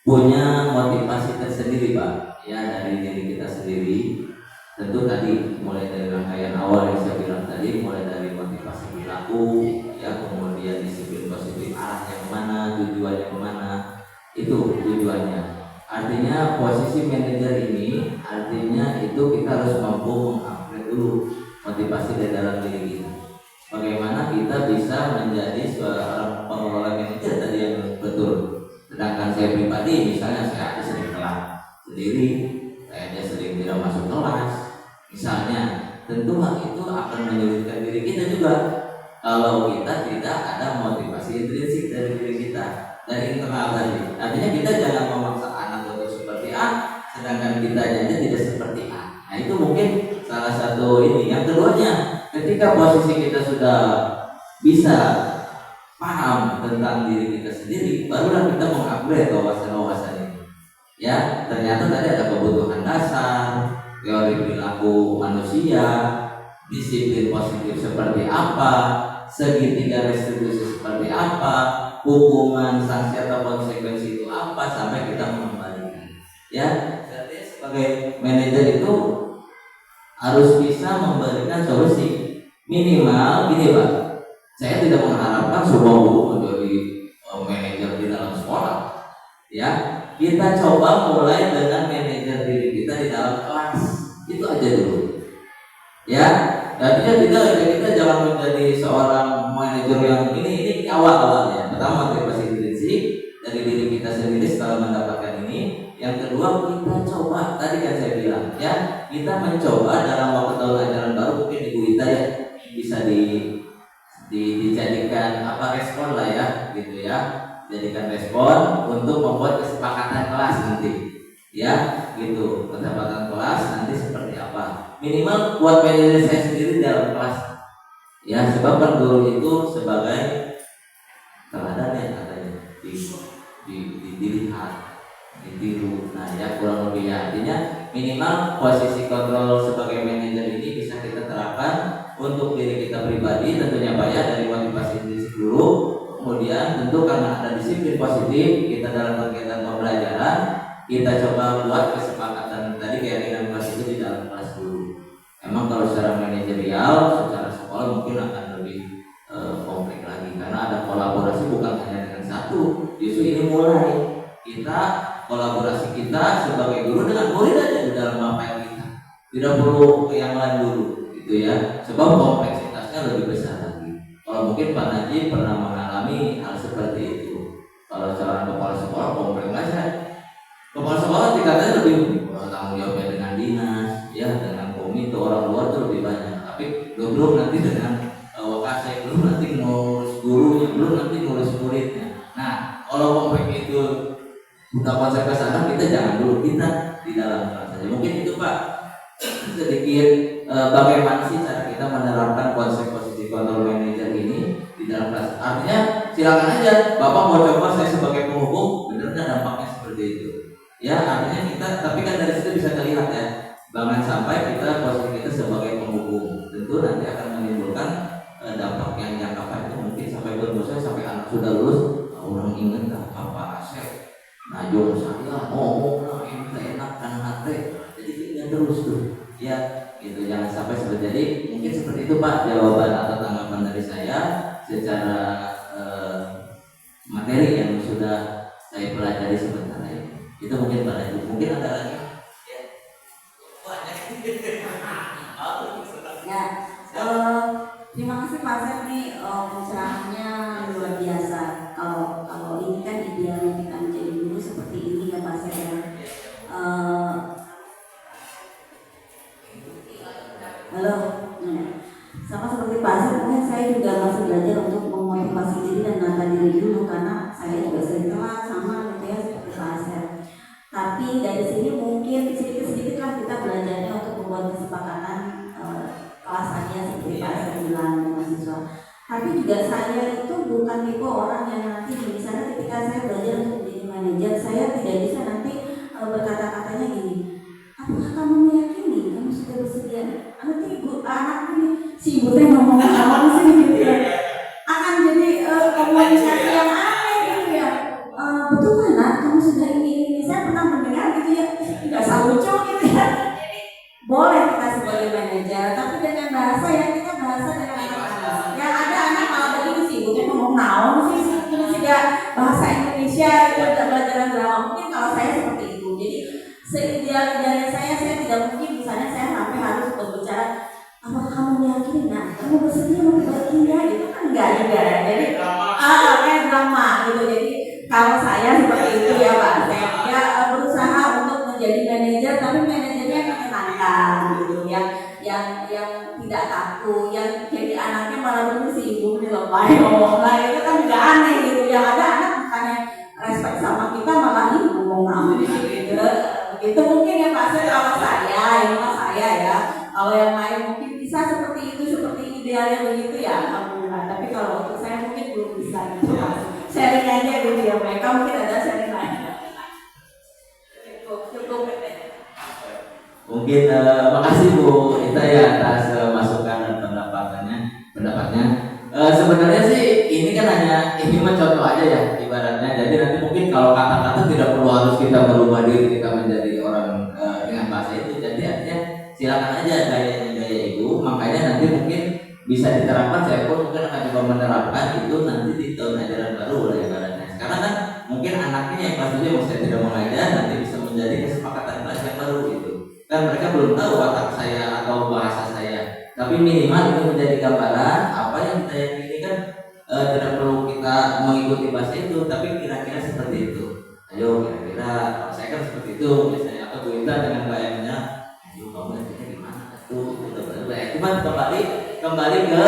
punya motivasi tersendiri Pak, ya, dari diri kita sendiri. Tentu tadi mulai dari rangkaian awal yang saya bilang tadi, mulai dari motivasi perilaku, ya, kemudian disiplin positif, arahnya kemana, tujuannya kemana, itu tujuannya. Artinya posisi manajer ini, artinya itu kita harus mampu mengupgrade dulu motivasi dari dalam diri kita. Bagaimana kita bisa menjadi seorang pengelola manajer tadi yang betul. Sedangkan saya pribadi, misalnya saya ada sering telat sendiri, saya ada sering tidak masuk kelas, misalnya, tentu hal itu akan menyulitkan diri kita juga kalau kita tidak ada motivasi intrinsik dari diri kita, dari internal tadi. Artinya kita jangan memaksa anak untuk seperti A, sedangkan kita aja tidak seperti A. Nah, itu mungkin salah satu ini. Yang keduanya, ketika posisi kita sudah bisa paham tentang diri kita sendiri, barulah kita mengupgrade wawasan-wawasan ini. Ya, ternyata tadi ada kebutuhan dasar, teori perilaku manusia, disiplin positif seperti apa, segitiga restitusi seperti apa, hukuman, sanksi atau konsekuensi itu apa, sampai kita mengembalikan. Ya, jadi sebagai manajer itu harus bisa memberikan solusi. Minimal gini Pak, saya tidak mengharapkan semua guru menjadi manajer di dalam sekolah. Ya, kita coba mulai dengan manajer diri kita di dalam kelas, itu aja dulu. Ya, artinya kita jangan menjadi seorang manajer yang ini awal-awalnya. Pertama motivasi intrinsik dari diri kita sendiri setelah mendapatkan ini. Yang kedua kita coba, tadi kan saya bilang ya, kita mencoba dalam waktu tahun ajaran baru mungkin di UITA ya, bisa dijadikan respon lah ya, gitu ya, jadikan respon untuk membuat kesepakatan kelas nanti, ya, gitu, kesepakatan kelas nanti seperti apa, minimal buat manajer saya sendiri dalam kelas, ya, sebab kan guru itu sebagai teladan ya katanya, dilihat, ditiru, nah ya kurang lebih ya, artinya minimal posisi kontrol sebagai manajer ini bisa kita terapkan untuk diri kita pribadi, tentunya Pak ya, dari motivasi intrinsik dulu. Kemudian tentu karena ada disiplin positif, kita dalam kegiatan pembelajaran kita coba buat kesepakatan tadi keyakinan kelas itu di dalam kelas dulu. Emang kalau secara manajerial, secara sekolah mungkin akan lebih kompleks lagi karena ada kolaborasi bukan hanya dengan satu. Justru ini mulai kita kolaborasi kita sebagai guru dengan murid aja di dalam apa kita. Tidak perlu ke yang lain dulu. Ya, sebab kompleksitasnya lebih besar lagi. Kalau mungkin Pak Najib pernah mengalami hal seperti itu. Kalau seorang kepala sekolah kompleks aja. Kepala sekolah tingkatnya lebih tanggung jawabnya dengan dinas, ya, dengan komite orang luar itu lebih banyak. Tapi belum nanti dengan wakasek, belum nanti ngurus gurunya, belum nanti ngurus muridnya. Nah, kalau kompleks itu udah konsep kesana, kita jangan dulu, kita di dalam kelas saja. Mungkin itu Pak sedikit bagaimana sih cara kita menerapkan konsep posisi kontrol manajer ini di dalam kelas. Artinya silakan aja Bapak mau coba saya sebagai penghukum, benar kan dampaknya seperti itu. Ya, artinya kita, tapi kan dari situ bisa terlihat ya, jangan sampai kita posisi kita sebagai penghukum. Tentu nanti akan menimbulkan dampak yang jangka panjang, mungkin sampai berdosa, sampai anak sudah lulus, orang ingat apa Asep, najong saya ngomong enak kan hati. Terus tuh ya, gitu, jangan sampai seperti. Jadi mungkin seperti itu Pak jawaban atau tanggapan dari saya secara materi yang sudah saya pelajari sebentar ini. Itu mungkin Pak Najib. Mungkin ada lagi ya. Ya, terima kasih Pak Asep nih, pencerahannya luar biasa. Kalau ini kan idealnya kita menjadi guru seperti ini ya Pak Asep ya. Halo, sama seperti Pak Asep, mungkin saya juga masih belajar untuk memotivasi diri dan menata diri dulu karena saya juga sering telat sama gitu ya seperti Pak Asep. Tapi dari sini mungkin sedikit-sedikit lah kita belajarnya untuk membuat kesepakatan kelas saja seperti Pak Asep bilang dengan mahasiswa. Tapi juga saya itu bukan tipe orang yang nanti misalnya ketika saya belajar untuk menjadi manajer, saya dia bahasa Indonesia, dia pelajaran drama. Mungkin kalau saya seperti itu. Jadi seideal-idealnya saya tidak mungkin misalnya saya sampai harus berbicara apa kamu meyakini, nah kamu bersedia memperbaiki ya, itu kan enggak juga ya. Jadi kayak drama gitu. Jadi kalau saya seperti itu ya Pak, saya ya berusaha untuk menjadi manajer, tapi manajernya menyenangkan gitu, yang tidak kaku, yang jadi anaknya malah dulu singgung dilepai ngomong, nah itu kan juga aneh gitu. Yang ada anak bukannya respect sama kita malah ini ngomong apa gitu. Itu mungkin ya Pak, kalau saya, ini mas saya ya. Kalau yang lain mungkin bisa seperti itu, seperti idealnya begitu ya, alhamdulillah. Tapi kalau untuk saya mungkin belum bisa gitu Mas. Sharing aja gitu ya, mereka mungkin ada sharing lain. Cukup. Mungkin makasih Bu Ita ya atas masukan dan pendapatnya. Sebenarnya sih ini kan ini mencontoh aja ya ibaratnya. Jadi nanti mungkin kalau kata-kata tidak perlu harus kita merubah diri kita menjadi orang dengan bahasa itu. Jadi artinya silakan aja gaya Ibu. Makanya nanti mungkin bisa diterapkan. Saya pun mungkin akan coba menerapkan itu nanti di tahun ajaran baru lah ibaratnya. Sekarang kan mungkin anaknya yang kelas 7 yang saya tidak mengajar nanti bisa menjadi kesepakatan kelas yang baru gitu. Kan mereka belum tahu watak saya atau bahasa saya. Tapi minimal itu menjadi gambaran apa yang kita yakini kan tidak perlu kita mengikuti bahasa itu, tapi kira-kira seperti itu. Ayo kira-kira kalau saya kan seperti itu misalnya, atau Bu Ita dengan bayangnya, ayo kamu nantinya gimana tuh, cuma kembali ke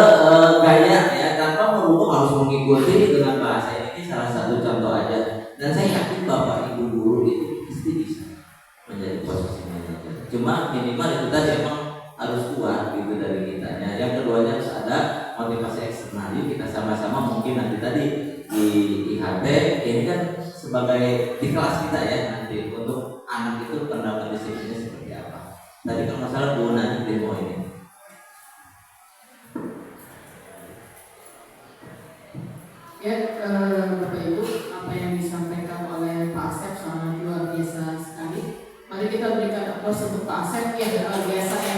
gaya ya, tanpa melulu harus mengikuti dengan bahasa ini salah satu contoh aja. Dan saya yakin Bapak Ibu guru itu pasti bisa menjadi posisi manajer. Cuma minimal itu tadi emang harus kuat gitu dari kitanya. Yang keduanya harus ada motivasi eksternal. Yuk kita sama-sama mungkin nanti tadi di IHT ini kan sebagai di kelas kita ya, nanti untuk anak itu pendapat disiplinnya seperti apa. Tadi kalau masalah Bu Nani demo ini. Ya, Bapak Ibu, apa yang disampaikan oleh Pak Asep sangat luar biasa sekali. Mari kita berikan aplaus untuk Pak Asep yang luar biasa ya.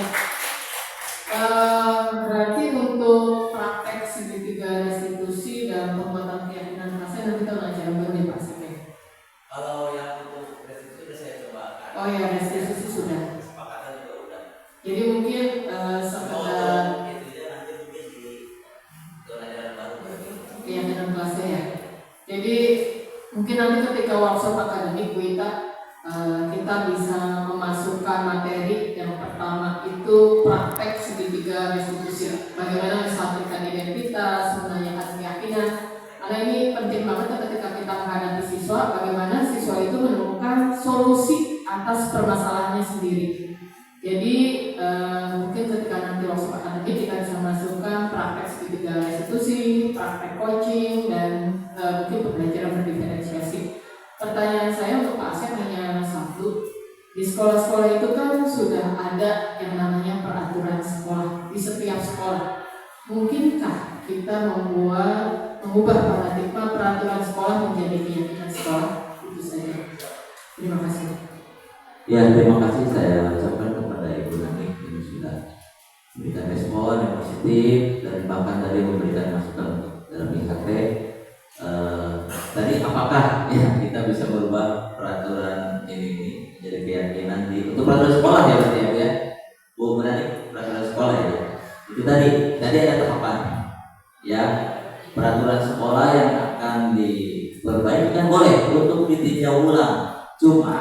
Berarti untuk praktek segitiga restitusi dan penguatan keyakinan pasien nanti kita belajar baru Pak Asep ya. Kalau yang untuk restitusi sudah saya coba. Oh ya, restitusi sudah. Kesepakatan juga udah. Jadi mungkin sekedar keyakinan kelasnya ya. Jadi mungkin nanti ketika workshop akademik kita bisa memasukkan materi yang pertama itu praktek segitiga restitusi. Bagaimana menstabilkan identitas, menanyakan keyakinan. Karena ini penting banget ketika kita menghadapi siswa, bagaimana siswa itu menemukan solusi atas permasalahannya sendiri. Jadi mungkin ketika nanti workshop akademik kita bisa masukkan praktek segitiga restitusi, praktek coaching, dan mungkin pembelajaran berdiferensiasi. Pertanyaan saya untuk Pak Asep hanya satu. Di sekolah-sekolah itu kan sudah ada yang namanya peraturan sekolah di setiap sekolah. Mungkinkah kita mengubah paradigma peraturan sekolah menjadi keyakinan sekolah? Itu saja. Terima kasih. Ya, terima kasih saya ucapkan kepada Ibu Nani yang sudah memberikan respon yang positif dan bahkan tadi memberikan masukan dalam IHT. Tadi apakah ya kita bisa merubah peraturan ini menjadi keyakinan untuk peraturan sekolah ya berarti ya Bu Nani, peraturan sekolah ya itu tadi ada tahapan ya, peraturan sekolah yang akan diperbaiki kan boleh untuk ditinjau ulang, cuma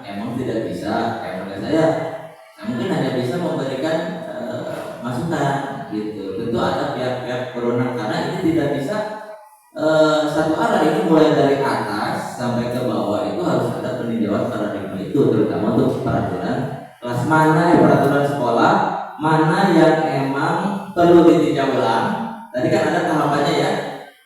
emang tidak bisa saya mungkin hanya bisa memberikan masukan gitu. Tentu ada pihak-pihak berwenang karena ini tidak bisa satu arah, ini mulai dari atas sampai ke bawah itu harus ada peninjauan paradigma itu, terutama untuk peraturan kelas mana yang peraturan sekolah, mana yang emang perlu ditinjau ulang. Tadi kan ada tahapannya ya,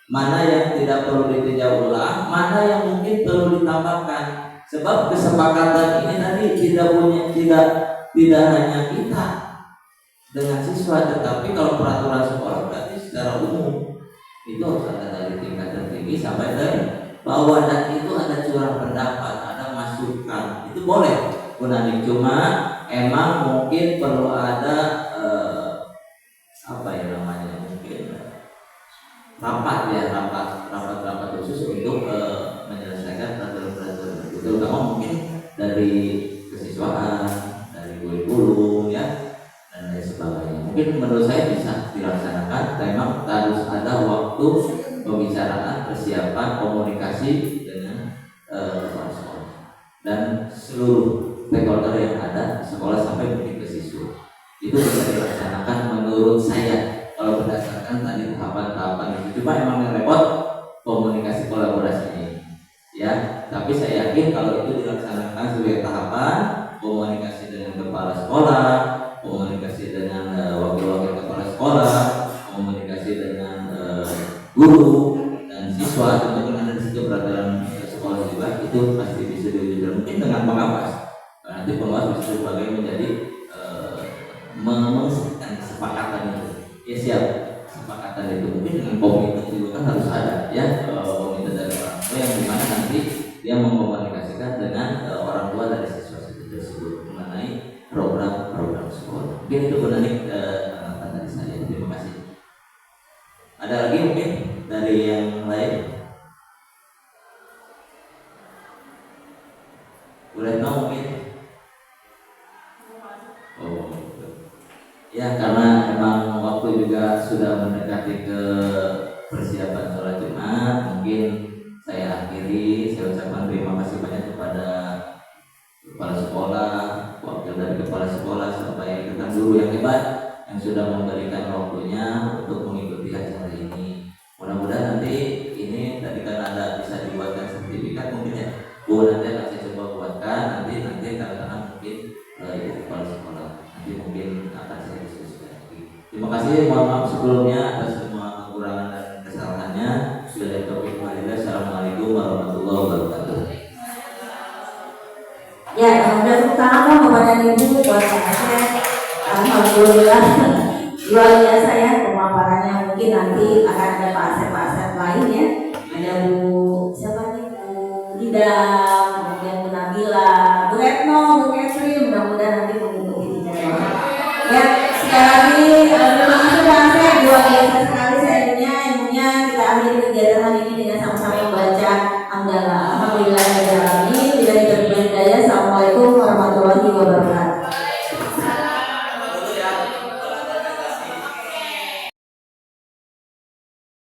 mana yang tidak perlu ditinjau ulang, mana yang mungkin perlu ditambahkan. Sebab kesepakatan ini tadi tidak hanya kita dengan siswa, tetapi kalau peraturan sekolah berarti secara umum itu harus ada dari tingkat tertinggi sampai dari bawah, dan itu ada curang pendapat, ada masukan, itu boleh Bu Nani. Cuma emang mungkin perlu ada mungkin rapat khusus waktu pembicaraan, persiapan, komunikasi dengan kepala sekolah dan seluruh stakeholder yang ada di sekolah sampai mungkin ke siswa. Itu bisa dilaksanakan menurut saya kalau berdasarkan tadi tahapan-tahapan itu. Cuma emang yang repot komunikasi kolaborasi ini, ya. Tapi saya yakin kalau itu dilaksanakan sebagai tahapan, komunikasi dengan kepala sekolah, komunikasi dengan wakil-wakil kepala sekolah, komunikasi dengan guru dan siswa, tentu ada di situ peraturan sekolah juga, itu pasti bisa diwujudkan mungkin dengan pengawas. Nanti pengawas bisa sebagai menjadi mengesahkan kesepakatan itu. Ya siap, kesepakatan itu mungkin dengan komite juga kan harus ada, ya, komite dari orang tua yang dimana nanti dia mengkomunikasikan dengan orang tua dari siswa tersebut mengenai program sekolah. Mungkin itu berani dari saya. Terima kasih. Ada lagi mungkin dari yang lain? Boleh tahu mungkin? Oh, ya karena emang waktu juga sudah mendekati ke persiapan sholat Jumat, mungkin saya akhiri. Saya ucapkan terima kasih banyak kepada kepala sekolah, wakil dari kepala sekolah, sampai rekan guru yang hebat yang sudah memberikan waktunya untuk mengikuti acara ini. Mudah-mudahan nanti ini tadi kan ada bisa dibuatkan sertifikat mungkin ya. Bu, nanti akan saya coba buatkan nanti karena mungkin ibu kepala sekolah nanti mungkin akan saya diskusikan lagi. Terima kasih, mohon maaf sebelumnya atas semua kekurangan dan kesalahannya. Wabillahi taufiq walhidayah. Assalamualaikum warahmatullahi wabarakatuh. Ya, alhamdulillah tepuk tangan kepada Ibu buat saya. Alhamdulillah luar biasa ya pemaparannya. Mungkin nanti akan ada pak-asep lain ya. Ada Bu siapa nih, Bu Ida, kemudian Bu Nabila, Bu Retno, Bu Catherine. Mudah-mudahan nanti mengikuti bicaranya. Ya, sekali lagi terima kasih Pak Asep, luar biasa sekali saya ilmunya kita akhiri kegiatan hari ini.